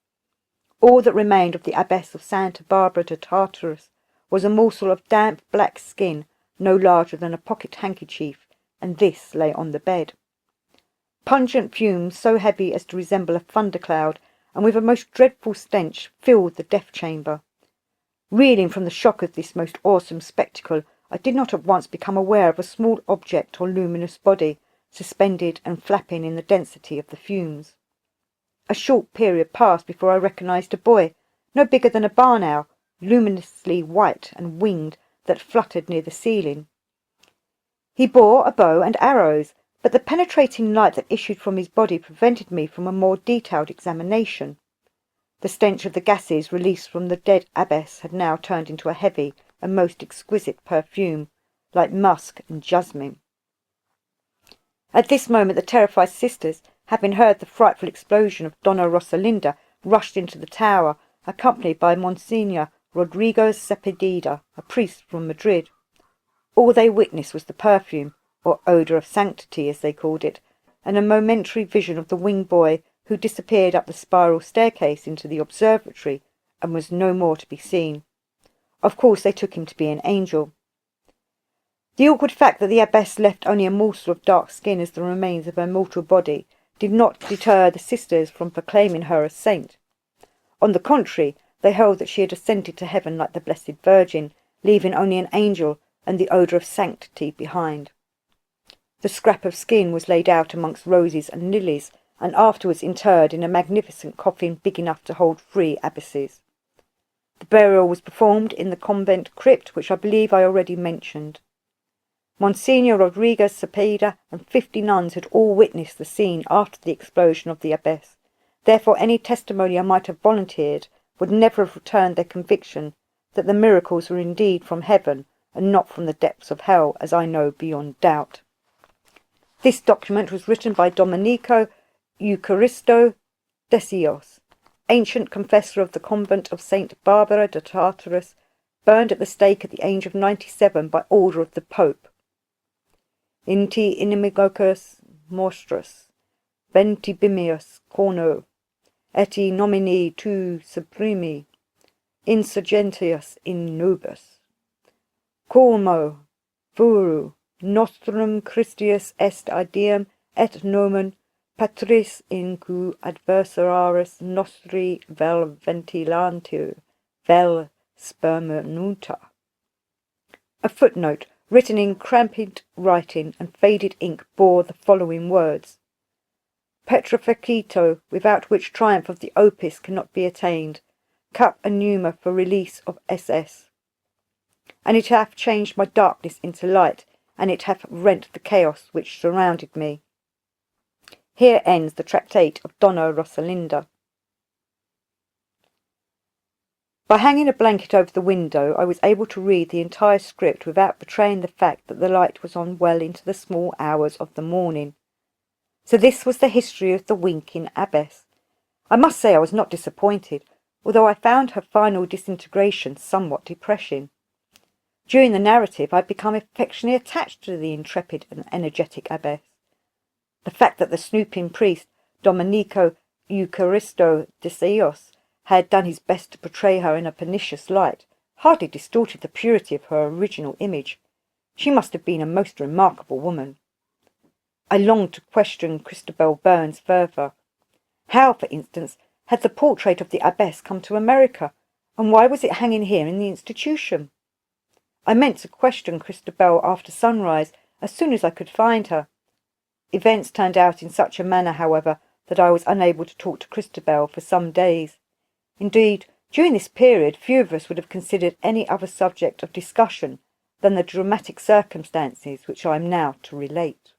All that remained of the abbess of Santa Barbara de Tartarus was a morsel of damp black skin, no larger than a pocket handkerchief, and this lay on the bed. Pungent fumes, so heavy as to resemble a thundercloud, and with a most dreadful stench, filled the death chamber. Reeling from the shock of this most awesome spectacle, I did not at once become aware of a small object or luminous body, suspended and flapping in the density of the fumes. A short period passed before I recognised a boy, no bigger than a barn owl, luminously white and winged, that fluttered near the ceiling. He bore a bow and arrows, but the penetrating light that issued from his body prevented me from a more detailed examination. The stench of the gases released from the dead abbess had now turned into a heavy and most exquisite perfume, like musk and jasmine. At this moment the terrified sisters, having heard the frightful explosion of Donna Rosalinda, rushed into the tower, accompanied by Monsignor Rodrigo Cepedida, a priest from Madrid. All they witnessed was the perfume, or odour of sanctity as they called it, and a momentary vision of the winged boy who disappeared up the spiral staircase into the observatory and was no more to be seen. Of course they took him to be an angel. The awkward fact that the abbess left only a morsel of dark skin as the remains of her mortal body did not deter the sisters from proclaiming her a saint. On the contrary, they held that she had ascended to heaven like the Blessed Virgin, leaving only an angel and the odour of sanctity behind. The scrap of skin was laid out amongst roses and lilies, and afterwards interred in a magnificent coffin big enough to hold 3 abbesses. The burial was performed in the convent crypt, which I believe I already mentioned. Monsignor Rodriguez Cepeda and 50 nuns had all witnessed the scene after the explosion of the abbess. Therefore any testimony I might have volunteered would never have returned their conviction that the miracles were indeed from heaven and not from the depths of hell, as I know beyond doubt. This document was written by Domenico Eucharisto Decios, ancient confessor of the convent of Saint Barbara de Tartarus, burned at the stake at the age of 97 by order of the Pope. Inti inimicos monstros, ventibimius corno, eti nomini tu supremi, insurgentius in nubis. Como furu nostrum Christius est ideum et nomen patris in cui adversaris nostri vel ventilantur, vel spermenuta. A footnote written in cramped writing and faded ink bore the following words: Petrificito, without which triumph of the opus cannot be attained, cup and pneuma for release of SS. And it hath changed my darkness into light, and it hath rent the chaos which surrounded me. Here ends the tractate of Donna Rosalinda. By hanging a blanket over the window, I was able to read the entire script without betraying the fact that the light was on well into the small hours of the morning. So this was the history of the winking abbess. I must say I was not disappointed, although I found her final disintegration somewhat depressing. During the narrative I had become affectionately attached to the intrepid and energetic abbess. The fact that the snooping priest, Domenico Eucharisto Decios, had done his best to portray her in a pernicious light hardly distorted the purity of her original image. She must have been a most remarkable woman. I longed to question Christabel Burns further. How, for instance, had the portrait of the abbess come to America, And why was it hanging here in the institution? I meant to question Christabel after sunrise, as soon as I could find her. Events turned out in such a manner, however, that I was unable to talk to Christabel for some days. Indeed, during this period, few of us would have considered any other subject of discussion than the dramatic circumstances which I am now to relate.